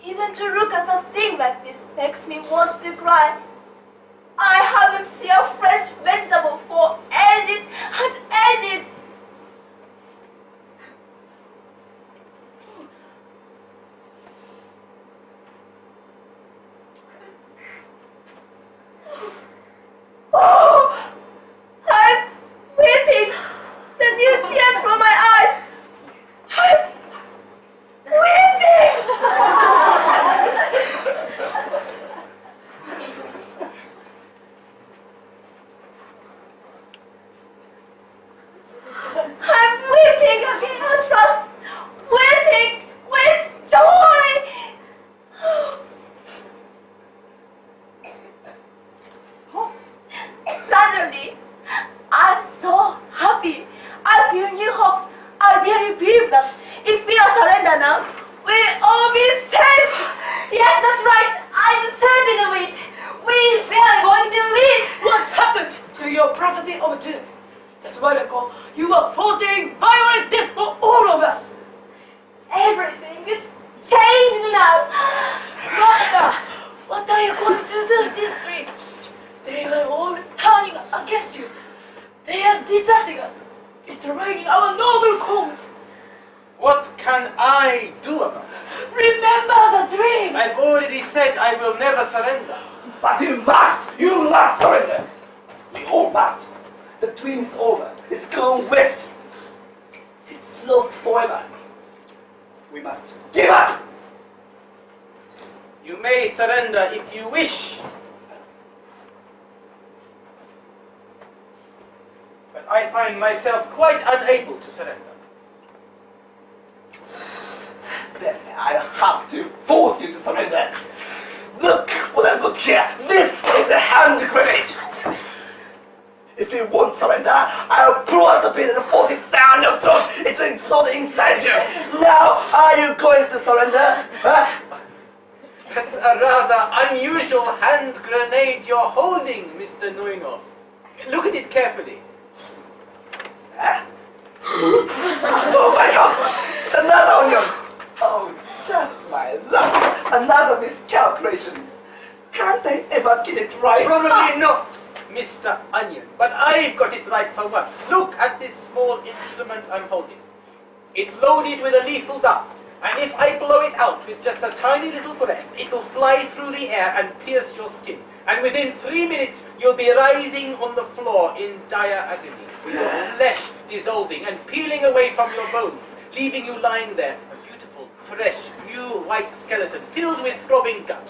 Speaker 1: Even to look at a thing like this makes me want to cry. I haven't seen a fresh vegetable for ages and ages. Oh, I'm weeping. The new tears from my eyes. I'm weeping. I'm weeping again, I trust. Weeping with joy. Suddenly, I'm so happy. I feel new hope. I really believe that if we are surrender now, we'll all be saved. Yes, that's right. I'm certain of it. We are going to live.
Speaker 2: What's happened to your prophecy of doom? Just a while ago, you were portraying violent death for all of us.
Speaker 1: Everything is changed now.
Speaker 2: Master, what are you going to do this week? They are all turning against you. They are deserting us, betraying our noble cause.
Speaker 3: What can I do about it?
Speaker 2: Remember the dream.
Speaker 3: I've already said I will never surrender.
Speaker 4: But you must surrender. We all must. The dream is over. It's gone west. It's lost forever. We must give up.
Speaker 3: You may surrender if you wish. But I find myself quite unable to surrender.
Speaker 4: Then I have to force you to surrender. Look what I've got here. This is a hand grenade. If you won't surrender, I'll pull out the pin and force it down your throat. It will explode inside you. Now, are you going to surrender? Huh?
Speaker 3: That's a rather unusual hand grenade you're holding, Mr. Nuingo. Look at it carefully.
Speaker 4: Huh? Oh my God! It's another onion! Oh, just my luck! Another miscalculation. Can't I ever get it right?
Speaker 3: Probably not, Mr. Onion, but I've got it right for once. Look at this small instrument I'm holding. It's loaded with a lethal dart, and if I blow it out with just a tiny little breath, it'll fly through the air and pierce your skin. And within 3 minutes, you'll be writhing on the floor in dire agony, with your flesh dissolving and peeling away from your bones, leaving you lying there, a beautiful, fresh, new white skeleton filled with throbbing gut.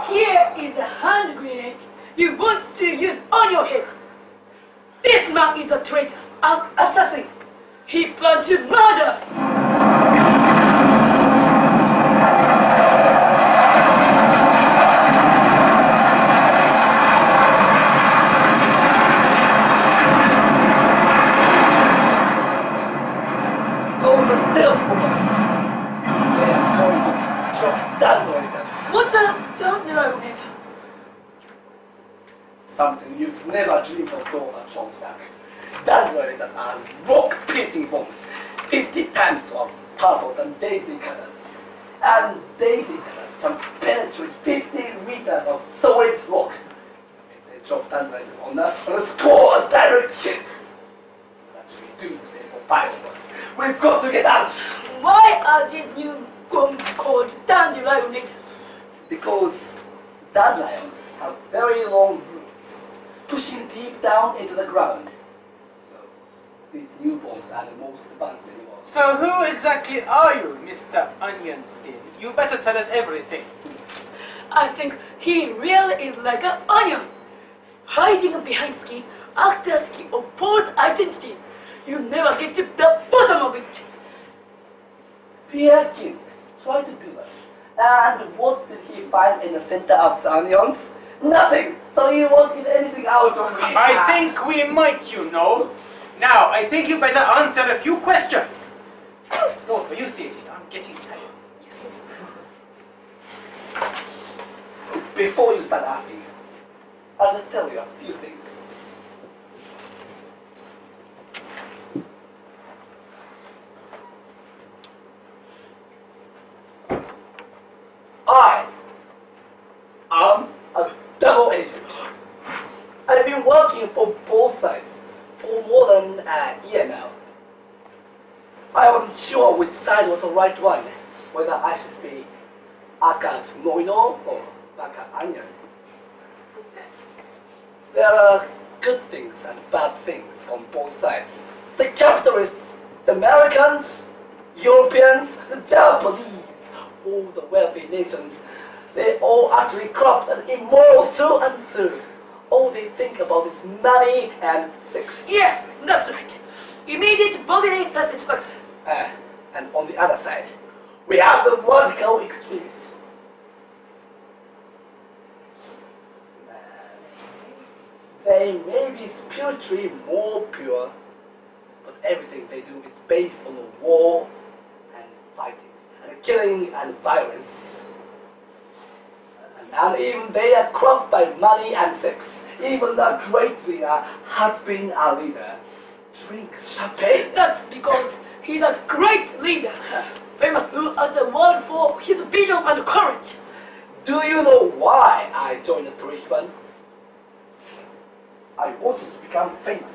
Speaker 2: Here is a hand grenade you want to use on your head. This man is a traitor, an assassin. He planned to murder us.
Speaker 4: Those are stealth bombers. They are going to drop detonator.
Speaker 2: What are detonator?
Speaker 4: Something you've never dreamed of, Dora Chomstak. Detonator are rock-piercing bombs, 50 times more powerful than daisy cutters. And daisy cutters can penetrate 15 meters of solid rock. If they drop detonators on us, we'll score a direct hit. That should be doomsday for 5 of us. We've got to get out!
Speaker 2: Why are these new bombs called dandelion?
Speaker 4: Because dandelions have very long roots, pushing deep down into the ground. So, these new bombs are the most advanced in the world.
Speaker 3: So who exactly are you, Mr. Onion Skin? You better tell us everything.
Speaker 2: I think he really is like an onion, hiding behind skin, actor skin of false identity. You never get to the bottom of it.
Speaker 4: Pierre King tried to do that. And what did he find in the center of the onions? Nothing. So you won't get anything out of me.
Speaker 3: I think we might, you know. Now, I think you better answer a few questions. No, for you, Theodore, I'm getting tired.
Speaker 4: Yes. Before you start asking, I'll just tell you a few things. I am a double agent. I've been working for both sides for more than a year now. I wasn't sure which side was the right one, whether I should be Aka Noino or Baka Onion. There are good things and bad things on both sides. The capitalists, the Americans, Europeans, the Japanese, all the wealthy nations, they all actually corrupt and immoral through and through. All they think about is money and sex.
Speaker 2: Yes, that's right. Immediate bodily satisfaction.
Speaker 4: And on the other side, we have the radical extremists. They may be spiritually more pure, but everything they do is based on the war and fighting, and killing and violence. And even they are corrupt by money and sex. Even the great leader has been a leader. Drinks champagne.
Speaker 2: That's because he's a great leader, famous throughout the world for his vision and courage.
Speaker 4: Do you know why I joined the Torikman? I wanted to become famous.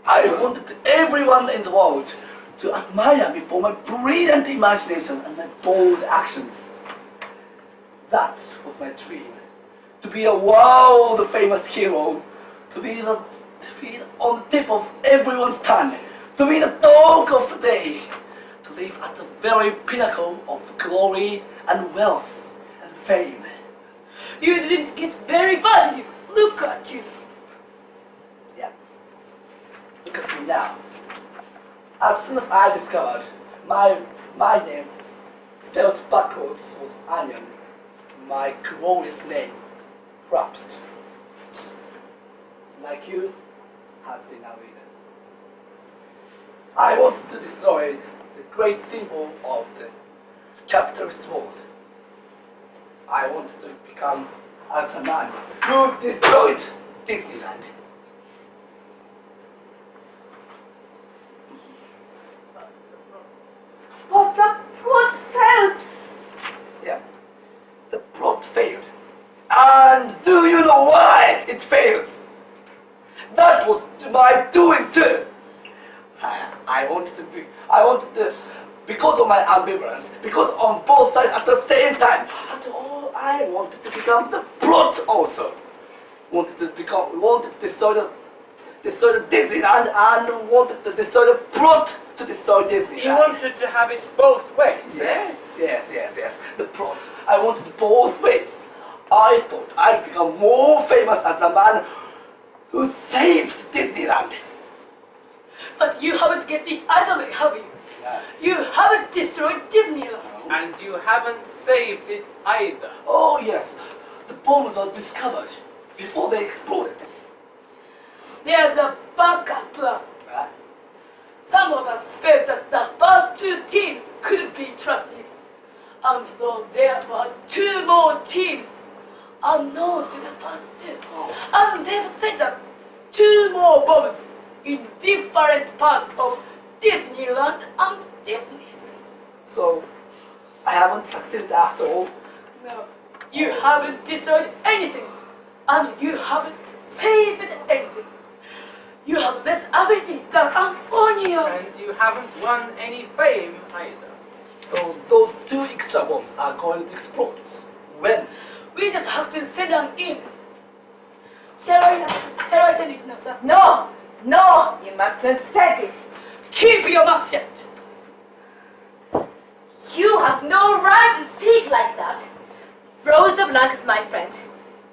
Speaker 4: I wanted everyone in the world to admire me for my brilliant imagination and my bold actions. That was my dream. To be a world famous hero. To be on the tip of everyone's tongue. To be the dog of the day. To live at the very pinnacle of glory and wealth and fame.
Speaker 2: You didn't get very far, did you? Look at you.
Speaker 4: Yeah. Look at me now. As soon as I discovered my name spelled backwards was Onion, my glorious name collapsed. Like you, has been a leader. I wanted to destroy the great symbol of the capitalist world. I wanted to become as a man who destroyed Disneyland.
Speaker 1: But the plot failed.
Speaker 4: Yeah, the plot failed. And do you know why it fails? That was my doing too. I wanted to, because of my ambivalence, because on both sides at the same time. And I wanted to become the plot also. Wanted to destroy the Disneyland and wanted to destroy the plot to destroy Disneyland.
Speaker 3: You wanted to have it both ways,
Speaker 4: Yes. The plot. I wanted both ways. I thought I'd become more famous as a man who saved Disneyland.
Speaker 2: But you haven't get it either way, have you?
Speaker 4: Yeah.
Speaker 2: You haven't destroyed Disneyland.
Speaker 3: And you haven't saved it either.
Speaker 4: Oh yes, the bombs were discovered before they exploded.
Speaker 2: There's a backup plan. Some of us felt that the first two teams couldn't be trusted. And though there were two more teams unknown to the first two. And they've set up two more bombs in different parts of Disneyland and Disney.
Speaker 4: So, I haven't succeeded after all.
Speaker 2: No, you haven't destroyed anything. And you haven't saved anything. You have less ability than Antonio.
Speaker 3: And you haven't won any fame either.
Speaker 4: So those two extra bombs are going to explode. When?
Speaker 2: We just have to send them in. Shall I send it now, sir?
Speaker 1: No, you mustn't send it.
Speaker 2: Keep your mouth shut.
Speaker 1: You have no right to speak like that. Rosa Blanc is my friend.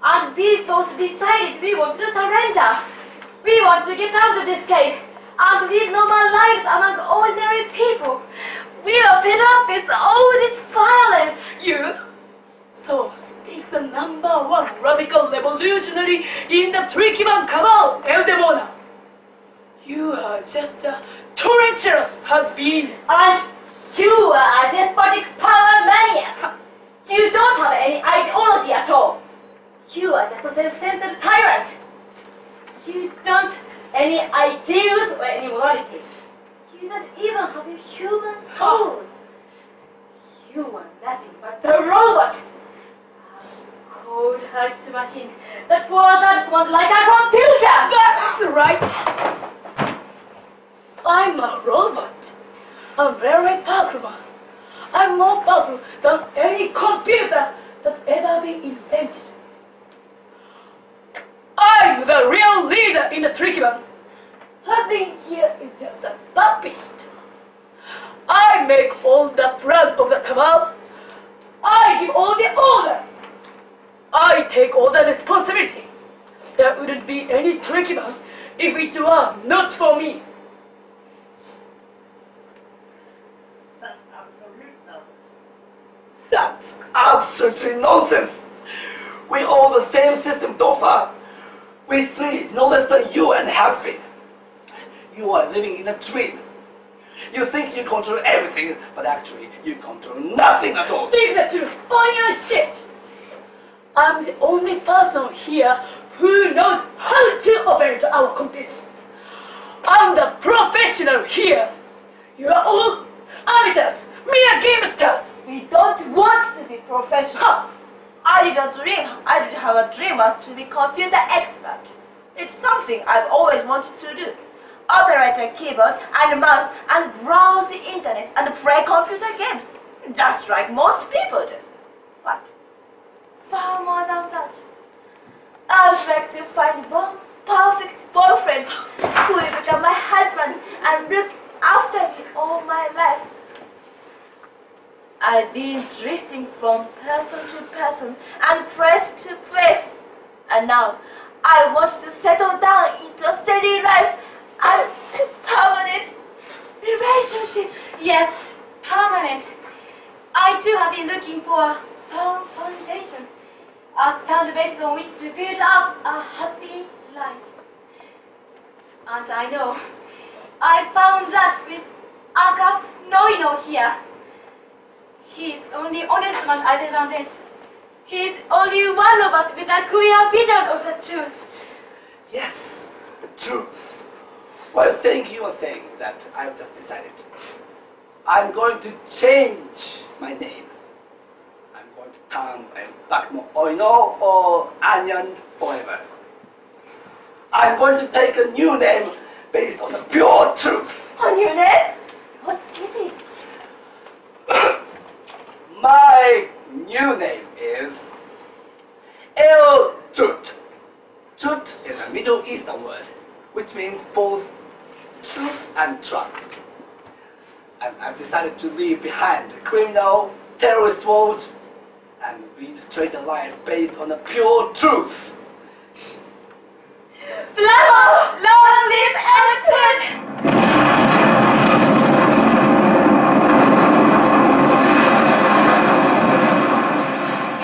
Speaker 1: And we both decided we wanted to surrender. We wanted to get out of this cave and lead normal lives among ordinary people. We are fed up with all this violence.
Speaker 2: You So speak the #1 radical revolutionary in the Torikian cabal, Eldemona. You are just a treacherous has-been.
Speaker 1: And you are a despotic power maniac. You don't have any ideology at all. You are just a self-centered tyrant. You don't any ideals or any morality. You don't even have a human soul. You are nothing but a robot. A cold-hearted machine that was like a computer.
Speaker 2: That's right. I'm a robot. I'm very powerful one. I'm more powerful than any computer that's ever been invented. I'm the real leader in the Torikian. Husband here is just a puppet. I make all the plans of the cabal. I give all the orders. I take all the responsibility. There wouldn't be any Torikian if it were not for me.
Speaker 4: That's absolutely nonsense. We all the same system, Dofa. We three, no less than you and have been. You are living in a dream. You think you control everything, but actually you control nothing at all.
Speaker 2: Speak the truth on your shit. I'm the only person here who knows how to operate our computer. I'm the professional here. You are all amateurs, mere gamesters.
Speaker 1: We don't want to be professional. I did have a dream was to be computer expert. It's something I've always wanted to do. Operate a keyboard and mouse and browse the internet and play computer games. Just like most people do. But far more than that. I would like to find one perfect boyfriend who will become my husband and look after me all my life. I've been drifting from person to person and place to place. And now I want to settle down into a steady life and permanent relationship.
Speaker 6: Yes, permanent. I too have been looking for a firm foundation, a sound base on which to build up a happy life. And I know I found that with Agaf Noino here. He's only honest man other than it. He's only one of us with a clear vision of the truth.
Speaker 4: Yes, the truth. While saying you are saying that I've just decided. I'm going to change my name. I'm going to turn back more oino or onion forever. I'm going to take a new name based on the pure truth.
Speaker 1: A new name? What is it?
Speaker 4: My new name is El-Tut. Tut is a Middle Eastern word, which means both truth and trust. And I've decided to leave behind the criminal, terrorist world and lead straight a life based on the pure truth.
Speaker 1: Bravo! Long live El-Tut!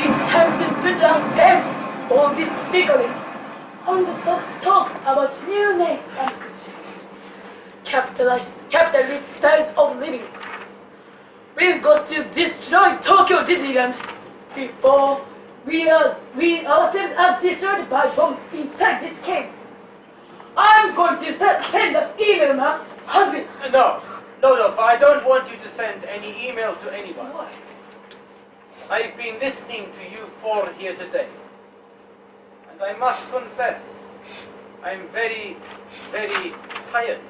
Speaker 2: It's time to put an end to all this bickering and the soft talks about new names and capitalist style of living. We've got to destroy Tokyo Disneyland before we ourselves are destroyed by bombs inside this cave. I'm going to send that email now, husband.
Speaker 3: No, I don't want you to send any email to anyone.
Speaker 2: Why?
Speaker 3: I've been listening to you four here today. And I must confess, I'm very, very tired.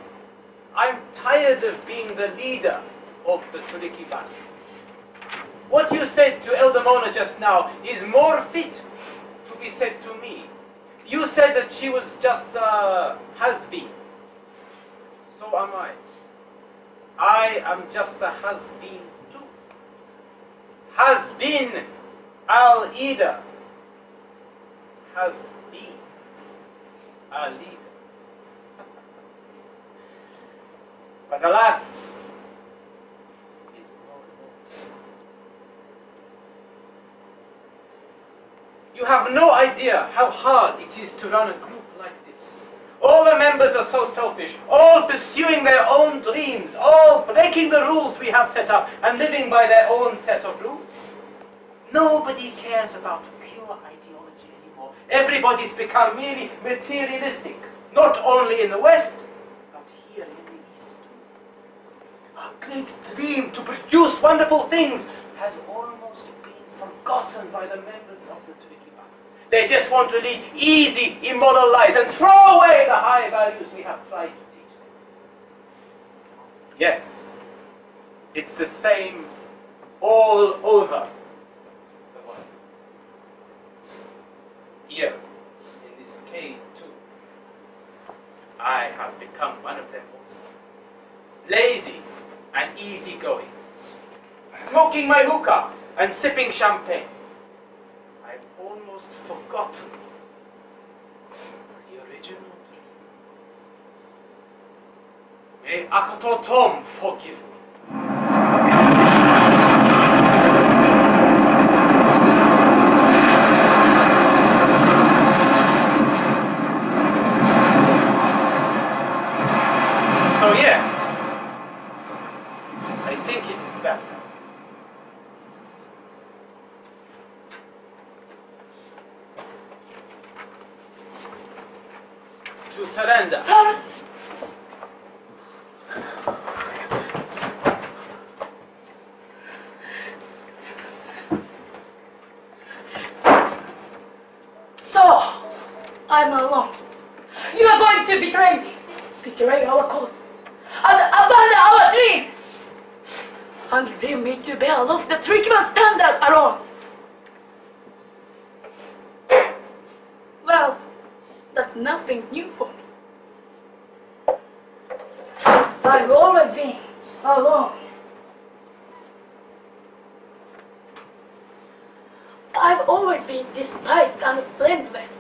Speaker 3: I'm tired of being the leader of the Torikian. What you said to Elder Mona just now is more fit to be said to me. You said that she was just a has-been. So am I. I am just a has-been too. Has-been R.U.E.D.G. Has been a leader. But alas, is no more. have no idea how hard it is to run a group like this. All the members are so selfish, all pursuing their own dreams, all breaking the rules we have set up and living by their own set of rules. Nobody cares about pure ideology anymore. Everybody's become merely materialistic, not only in the West, but here in the East too. Our great dream to produce wonderful things has almost been forgotten by the members of the Torikian. They just want to lead easy, immoral lives and throw away the high values we have tried to teach them. Yes, it's the same all over the world. Here, in this cave too, I have become one of them also. Lazy and easygoing, smoking my hookah and sipping champagne. I've almost forgotten the original dream. May Akato Tom forgive me. So yes, I think it is better to surrender.
Speaker 2: Sir! So, I'm alone. You are going to betray me, betray our cause, and abandon our dream, and leave me to bear aloft the Torikian standard alone. Well, that's nothing new for me. I've always been alone. I've always been despised and friendless.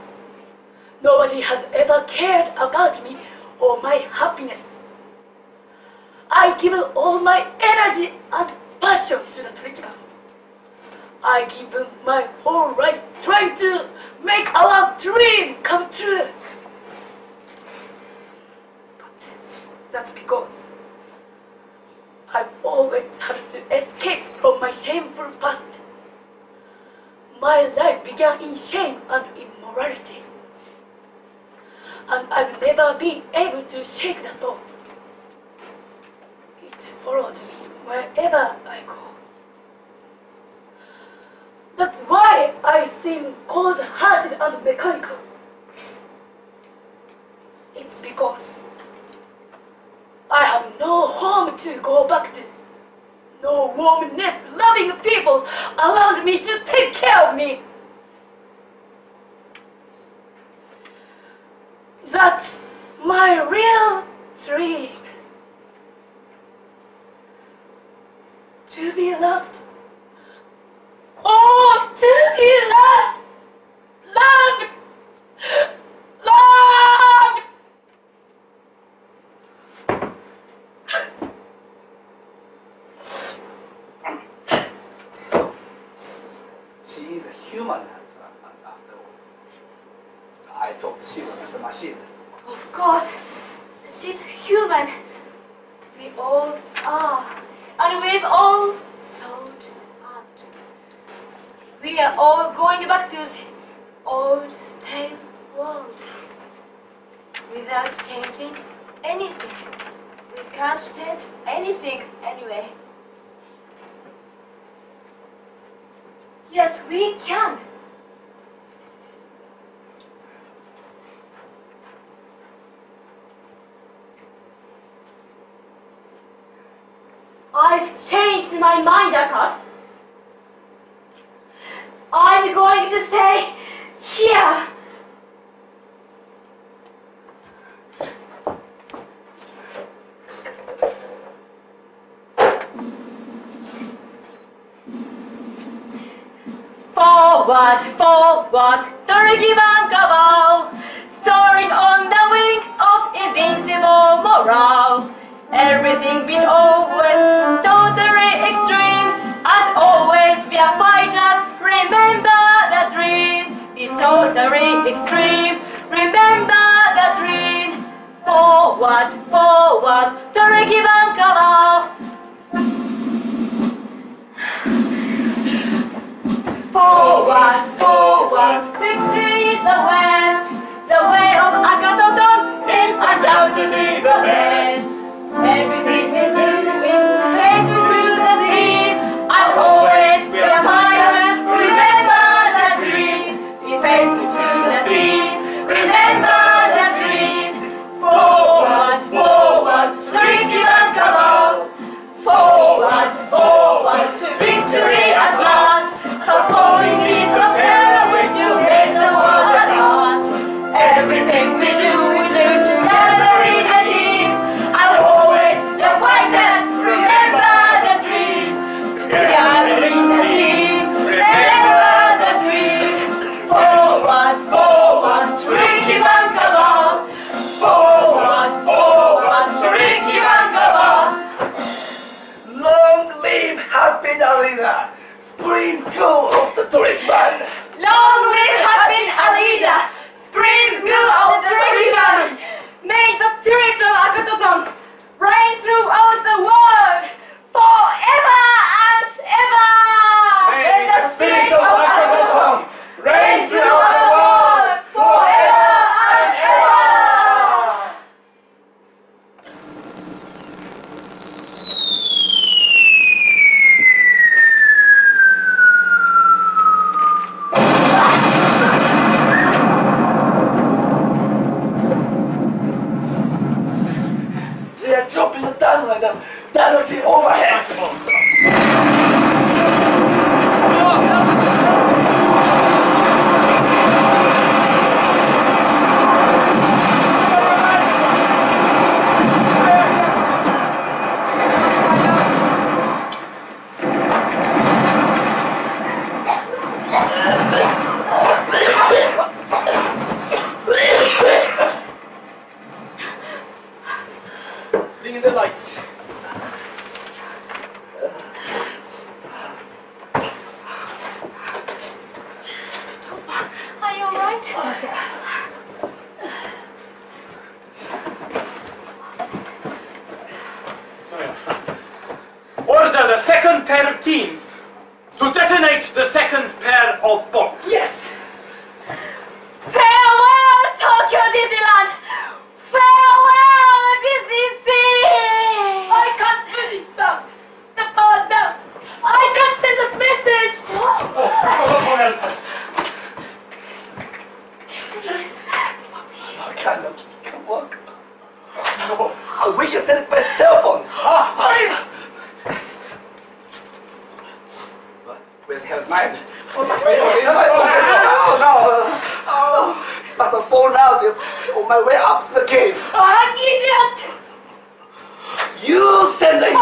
Speaker 2: Nobody has ever cared about me or my happiness. I give all my energy and passion to the Torikian. I give my whole life trying to make our dream come true. But that's because I've always had to escape from my shameful past. My life began in shame and immorality. And I've never been able to shake that off. It follows me wherever I go. That's why I seem cold-hearted and mechanical. It's because I have no home to go back to. No warm nest loving people around me to take care of me. That's my real dream. To be loved. Oh, to be loved! Loved! Loved!
Speaker 4: So, she is a human after all. I thought she was just a machine.
Speaker 6: Of course, she's human. We all are. And we've all sold out. We are all going back to the old stale world. Without changing anything. We can't change anything anyway. Yes, we can. I've changed my mind, Akash. I'm going to stay here. Forward, forward, Torikian cabal, soaring on the wings of invincible morale. Everything been over, totally extreme. As always, we are fighters. Remember the dream. It totally extreme. Remember the dream. Forward, forward, Torikian color. Forward, forward, victory is the west. The way of Akatoton is undoubtedly the best. Everything we do is faithful to the theme. I'll always be a pilot. Remember the dream. Be faithful to the theme. Remember the dream. Forward, forward, Torikian color. Forward, forward to victory at last. Performing these of terror which you make the world at last. Everything we do together in a team. I'll always be a fighter. Remember the dream. Together in a team. Remember the dream. Forward, forward, Torikian color. Forward, forward, Torikian color.
Speaker 4: Long live Happy Arena, Spring Girl of the Torikian.
Speaker 6: Long live Happy Alida, Spring Girl of the Torikian. May the spirit of Akatoton reign throughout the world forever and ever.
Speaker 3: May the spirit of Akatoton reign throughout the world
Speaker 6: forever and ever.
Speaker 4: They are dropping the dynamite directly overhead.
Speaker 3: Bring in the lights.
Speaker 6: Are you alright?
Speaker 3: Order the second pair of teams to detonate the second pair of bombs.
Speaker 6: Yes. Farewell, Tokyo Disneyland. Farewell, Disney Sea.
Speaker 2: I can't put it back. The power's down. I can't send a message.
Speaker 3: Help us.
Speaker 4: I cannot work. We can send it by cell phone. Where's hell mine? Oh, no. Must have fallen out on my way up to the cave.
Speaker 2: I'm idiot.
Speaker 4: You send it.
Speaker 2: You.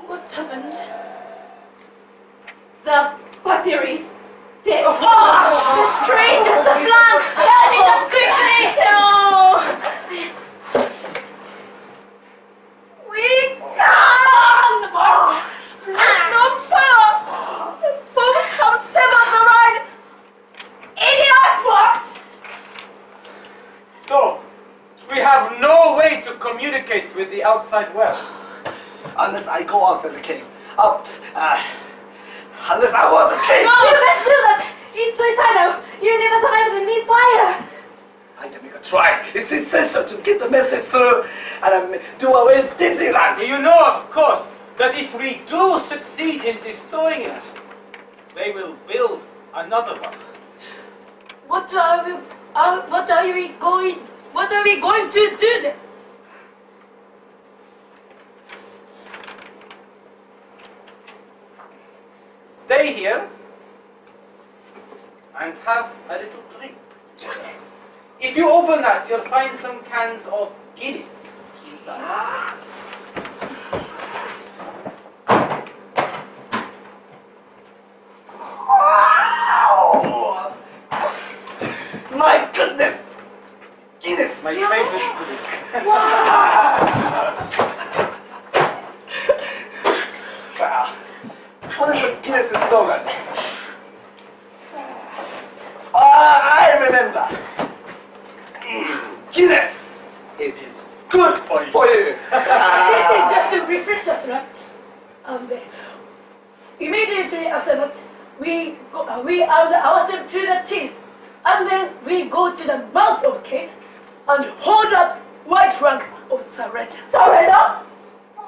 Speaker 2: What happened?
Speaker 6: The batteries. Dead. The street is the flank. Turn it up quickly. No. We can't.
Speaker 2: What?
Speaker 6: No power. The bombs have severed the line. Idiot. What?
Speaker 3: So, we have no way to communicate with the outside world.
Speaker 4: Unless I go outside the cave. Unless I want the cave.
Speaker 6: No, you can't do that. It's suicidal. You never survived the knee fire.
Speaker 4: I can make a try. It's essential to get the message through and do away with Disneyland.
Speaker 3: You know, of course, that if we do succeed in destroying it, they will build another one.
Speaker 2: What are we going to do then?
Speaker 3: Stay here and have a little drink. If you open that, you'll find some cans of Guinness inside.
Speaker 4: Wow! My goodness! Guinness!
Speaker 3: My favorite drink.
Speaker 4: slogan. I remember. Guinness is good for you.
Speaker 2: This is just to refresh us, right? And then, immediately after that, we add ourselves to the teeth, and then we go to the mouth of the cave and hold up white flag of surrender.
Speaker 1: Surrender?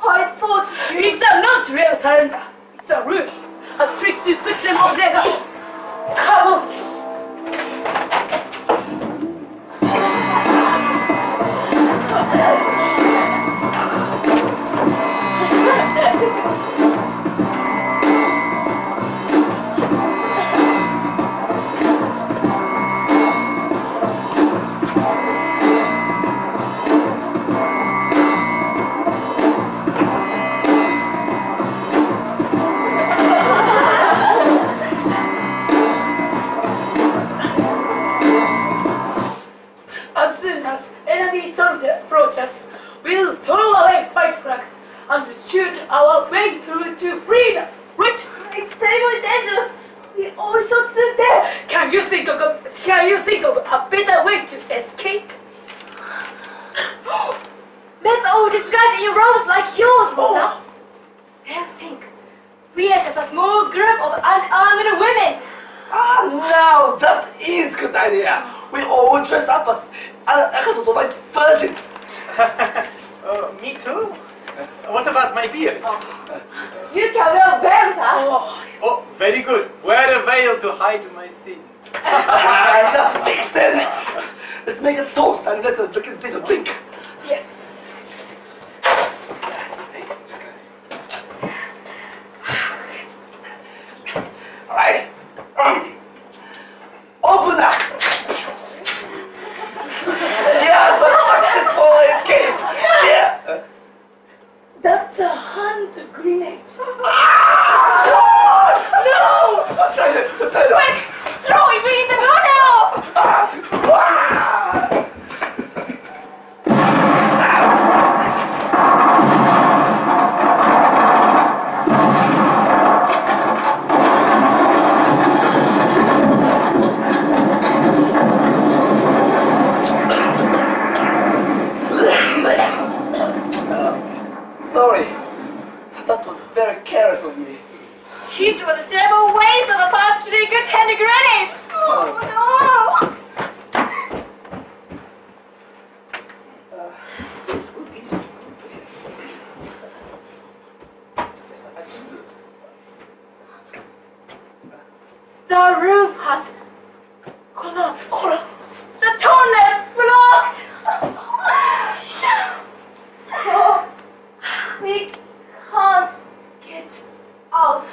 Speaker 1: I thought you...
Speaker 2: It's a not real surrender. It's a ruse, a trick to put them off their guard. Come on. As soon as enemy soldiers approach us, we'll throw away white flags and shoot our way through to freedom. Right?
Speaker 1: It's terribly dangerous. We all should do that.
Speaker 2: Can you think of a better way to escape?
Speaker 1: Let's all disguise in rows like yours, Mother. They'll think we are just a small group of unarmed women.
Speaker 4: Now that is good idea. We all dressed up as Akato's white virgins.
Speaker 3: Me too. What about my beard?
Speaker 1: You can wear veils, huh?
Speaker 3: Oh, very good. Wear a veil to hide my sins.
Speaker 4: That's fixed then. Let's make a toast and let's take a drink.
Speaker 2: Yes.
Speaker 4: Alright. Open up. Yes, a successful escape. Yeah.
Speaker 2: That's a hand grenade.
Speaker 1: No! Quick! Throw it in the door now!
Speaker 4: Sorry. That was very careless of me.
Speaker 1: It was a terrible waste of a particularly good hand grenade! Oh no! The roof has collapsed. The tunnel is blocked! Oh, we can't get out.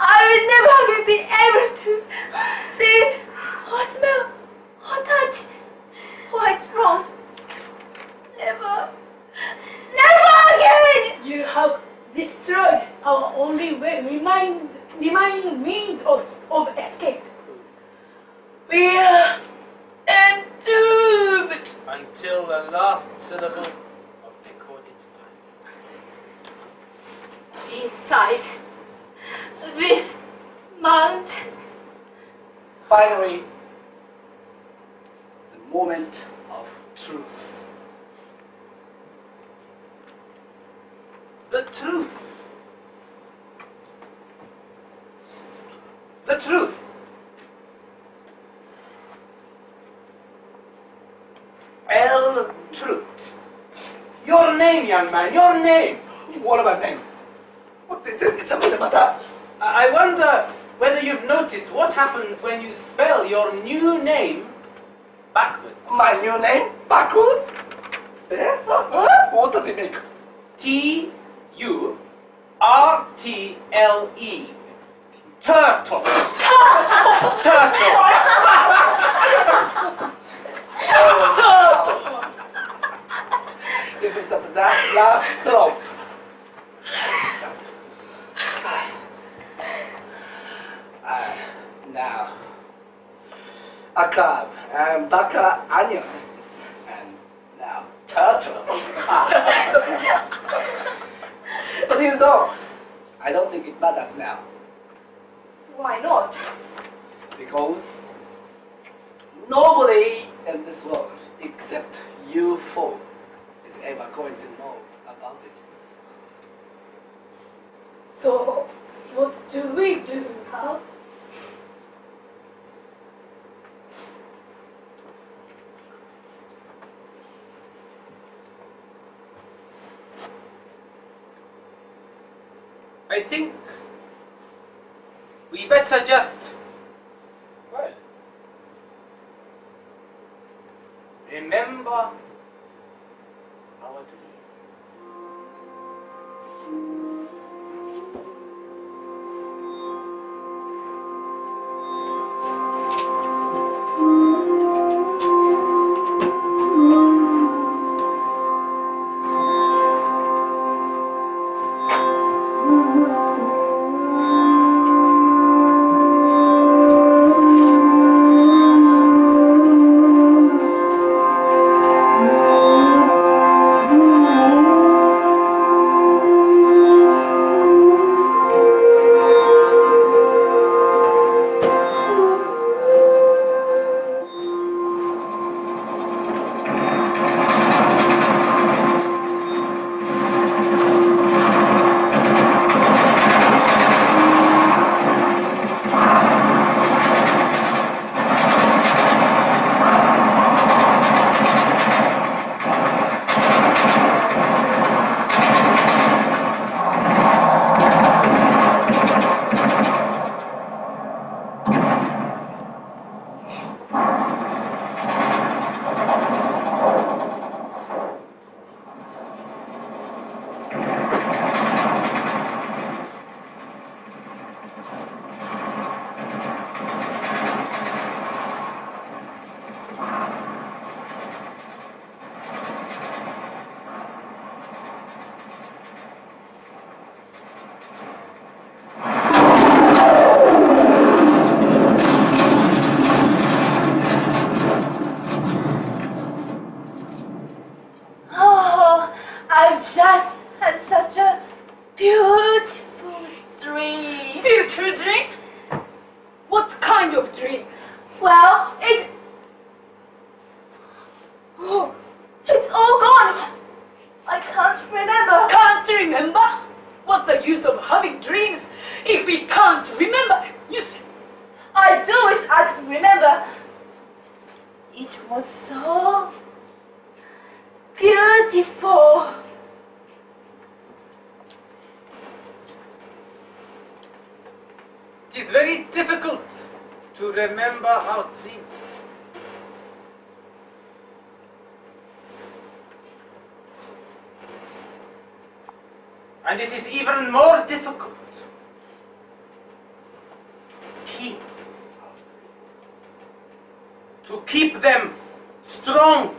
Speaker 1: I will never be able to see or smell or touch white rose. Never again!
Speaker 2: You have destroyed our only remaining means of escape. We are entombed.
Speaker 3: Until the last syllable of recorded time.
Speaker 1: Inside this mountain.
Speaker 4: Finally, the moment of truth. The truth. The truth. Truth.
Speaker 3: Your name, young man, your name.
Speaker 4: What about name? What is it? It's a matter.
Speaker 3: I wonder whether you've noticed what happens when you spell your new name backwards.
Speaker 4: My new name? Backwards? Eh? What does it make?
Speaker 3: T-U-R-T-L-E. Turtle. Turtle.
Speaker 4: Isn't that the last straw? Now, a cab and baka onion, and now turtle. But do you know? I don't think it matters now.
Speaker 2: Why not?
Speaker 4: Because nobody in this world except you four is ever going to know about it.
Speaker 2: So, what do we do now?
Speaker 3: I think we better just, well, remember our dream.
Speaker 1: Oh, I've just had such a beautiful dream.
Speaker 2: Beautiful dream? What kind of dream?
Speaker 1: Well, it's all gone. I can't remember.
Speaker 2: Can't remember? What's the use of having dreams if we can't remember them? Useless.
Speaker 1: I do wish I could remember. It was so beautiful.
Speaker 3: It is very difficult to remember our dreams. And it is even more difficult to keep them strong